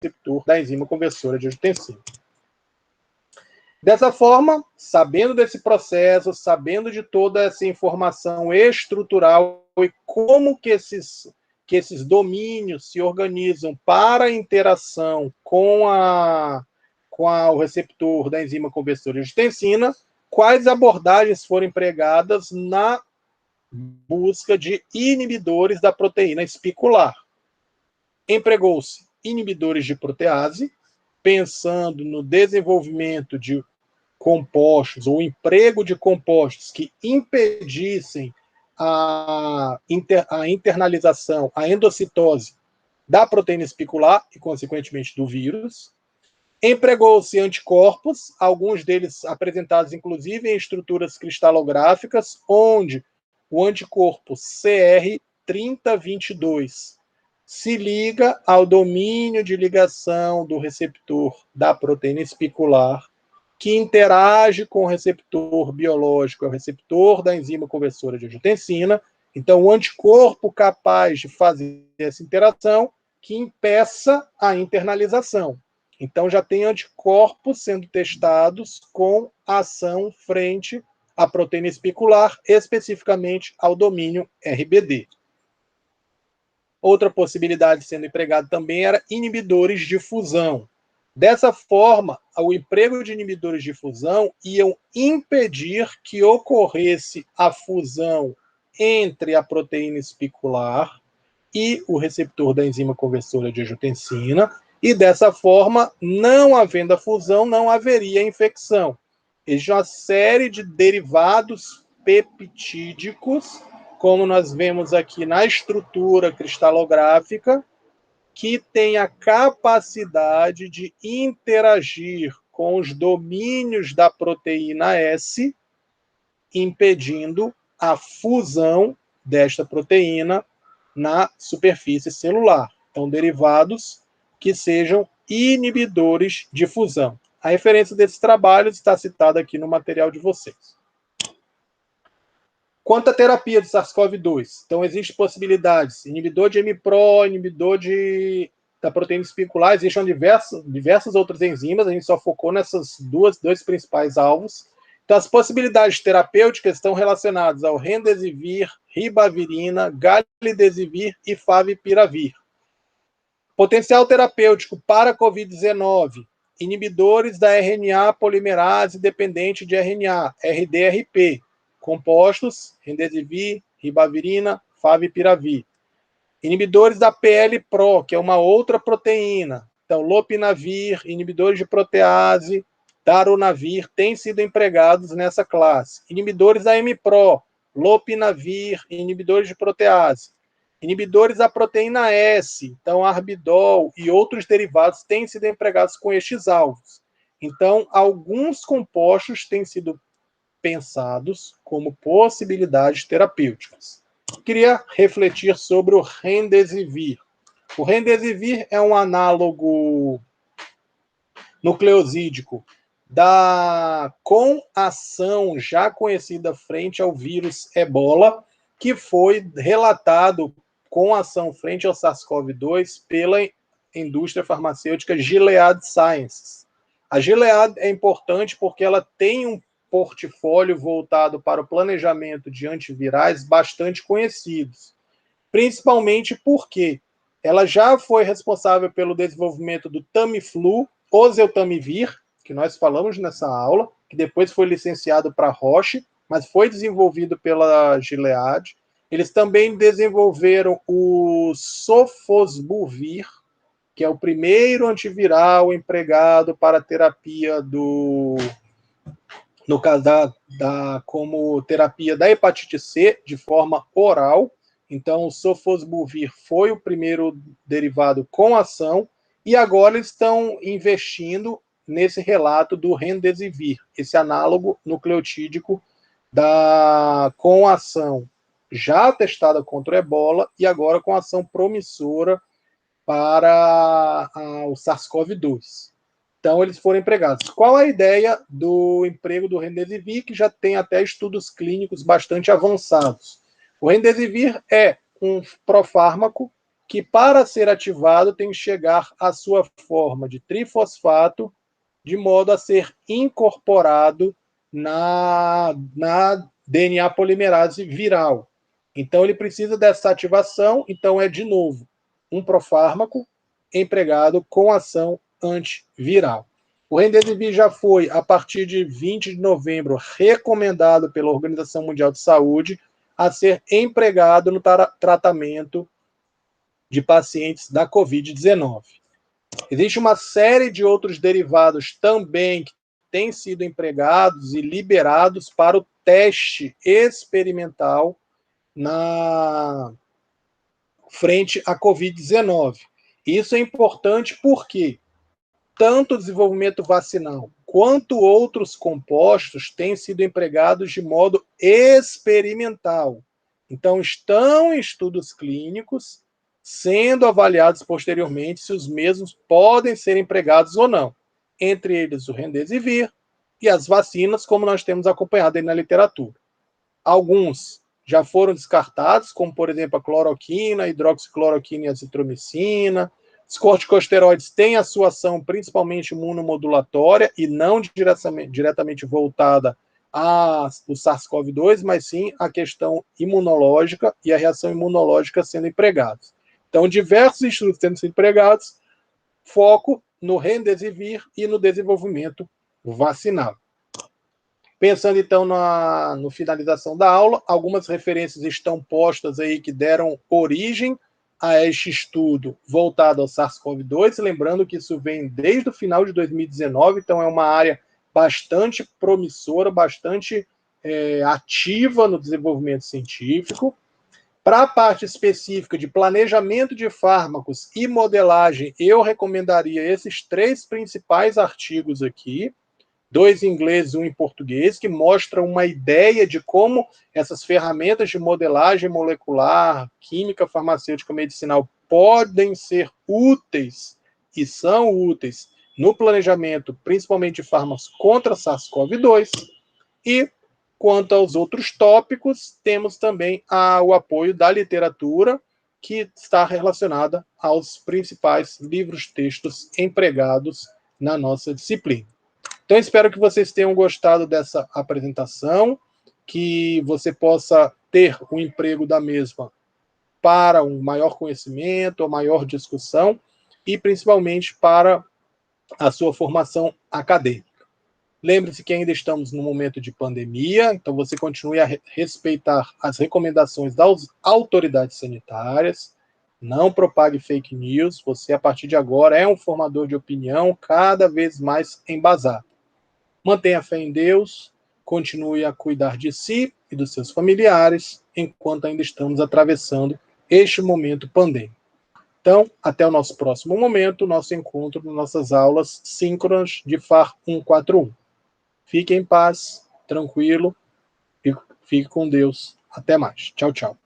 A: receptor da enzima conversora de angiotensina. Dessa forma, sabendo desse processo, sabendo de toda essa informação estrutural e como que esses domínios se organizam para a interação com o receptor da enzima conversora de angiotensina, quais abordagens foram empregadas na busca de inibidores da proteína espicular. Empregou-se inibidores de protease, pensando no desenvolvimento de compostos, ou emprego de compostos que impedissem a internalização, a endocitose da proteína espicular e, consequentemente, do vírus. Empregou-se anticorpos, alguns deles apresentados inclusive em estruturas cristalográficas, onde o anticorpo CR3022 se liga ao domínio de ligação do receptor da proteína espicular, que interage com o receptor biológico, é o receptor da enzima conversora de angiotensina. Então, o anticorpo capaz de fazer essa interação que impeça a internalização. Então, já tem anticorpos sendo testados com ação frente à proteína espicular, especificamente ao domínio RBD. Outra possibilidade sendo empregada também era inibidores de fusão. Dessa forma, o emprego de inibidores de fusão iam impedir que ocorresse a fusão entre a proteína espicular e o receptor da enzima conversora de angiotensina, e dessa forma, não havendo a fusão, não haveria infecção. Existe uma série de derivados peptídicos, como nós vemos aqui na estrutura cristalográfica, que tem a capacidade de interagir com os domínios da proteína S, impedindo a fusão desta proteína na superfície celular. Então, derivados que sejam inibidores de fusão. A referência desses trabalhos está citada aqui no material de vocês. Quanto à terapia do SARS-CoV-2, então existem possibilidades, inibidor de MPRO, inibidor da proteína espicular, existem diversas outras enzimas, a gente só focou nessas dois principais alvos. Então, as possibilidades terapêuticas estão relacionadas ao remdesivir, ribavirina, galidesivir e favipiravir. Potencial terapêutico para a COVID-19, inibidores da RNA polimerase dependente de RNA, RDRP, compostos, remdesivir, ribavirina, favipiravir. Inibidores da PL-PRO, que é uma outra proteína. Então, lopinavir, inibidores de protease, darunavir, têm sido empregados nessa classe. Inibidores da MPRO, lopinavir, inibidores de protease. Inibidores da proteína S, então arbidol e outros derivados têm sido empregados com estes alvos. Então, alguns compostos têm sido pensados como possibilidades terapêuticas. Queria refletir sobre o remdesivir. O remdesivir é um análogo nucleosídico com ação já conhecida frente ao vírus Ebola, que foi relatado com ação frente ao SARS-CoV-2 pela indústria farmacêutica Gilead Sciences. A Gilead é importante porque ela tem um portfólio voltado para o planejamento de antivirais bastante conhecidos, principalmente porque ela já foi responsável pelo desenvolvimento do Tamiflu, oseltamivir, que nós falamos nessa aula, que depois foi licenciado para Roche, mas foi desenvolvido pela Gilead. Eles também desenvolveram o sofosbuvir, que é o primeiro antiviral empregado para a terapia no caso como terapia da hepatite C, de forma oral. Então, o sofosbuvir foi o primeiro derivado com ação, e agora eles estão investindo nesse relato do remdesivir, esse análogo nucleotídico com ação já testada contra o Ebola e agora com ação promissora para o SARS-CoV-2. Então, eles foram empregados. Qual a ideia do emprego do remdesivir, que já tem até estudos clínicos bastante avançados? O remdesivir é um profármaco que, para ser ativado, tem que chegar à sua forma de trifosfato, de modo a ser incorporado na DNA polimerase viral. Então, ele precisa dessa ativação. Então, é, de novo, um profármaco empregado com ação antiviral. O remdesivir já foi, a partir de 20 de novembro, recomendado pela Organização Mundial de Saúde a ser empregado no tratamento de pacientes da Covid-19. Existe uma série de outros derivados também que têm sido empregados e liberados para o teste experimental na frente à Covid-19. Isso é importante porque tanto o desenvolvimento vacinal quanto outros compostos têm sido empregados de modo experimental. Então, estão em estudos clínicos, sendo avaliados posteriormente se os mesmos podem ser empregados ou não. Entre eles o Remdesivir e as vacinas, como nós temos acompanhado aí na literatura. Alguns já foram descartados, como, por exemplo, a cloroquina, a hidroxicloroquina e a azitromicina. Os corticosteroides têm a sua ação principalmente imunomodulatória e não diretamente voltada ao SARS-CoV-2, mas sim a questão imunológica e a reação imunológica sendo empregados. Então, diversos estudos tendo sido empregados, foco no Remdesivir e no desenvolvimento vacinal. Pensando, então, no finalização da aula, algumas referências estão postas aí que deram origem a este estudo voltado ao SARS-CoV-2, lembrando que isso vem desde o final de 2019, então é uma área bastante promissora, bastante ativa no desenvolvimento científico. Para a parte específica de planejamento de fármacos e modelagem, eu recomendaria esses 3 principais artigos aqui, 2 em inglês e 1 em português, que mostram uma ideia de como essas ferramentas de modelagem molecular, química, farmacêutica, medicinal podem ser úteis e são úteis no planejamento, principalmente de fármacos contra SARS-CoV-2. E, quanto aos outros tópicos, temos também o apoio da literatura, que está relacionada aos principais livros-textos empregados na nossa disciplina. Então, espero que vocês tenham gostado dessa apresentação, que você possa ter o emprego da mesma para um maior conhecimento, uma maior discussão e, principalmente, para a sua formação acadêmica. Lembre-se que ainda estamos no momento de pandemia, então você continue a respeitar as recomendações das autoridades sanitárias, não propague fake news, você, a partir de agora, é um formador de opinião cada vez mais embasado. Mantenha a fé em Deus, continue a cuidar de si e dos seus familiares, enquanto ainda estamos atravessando este momento pandêmico. Então, até o nosso próximo momento, nosso encontro nas nossas aulas síncronas de FAR 141. Fique em paz, tranquilo, e fique com Deus. Até mais. Tchau, tchau.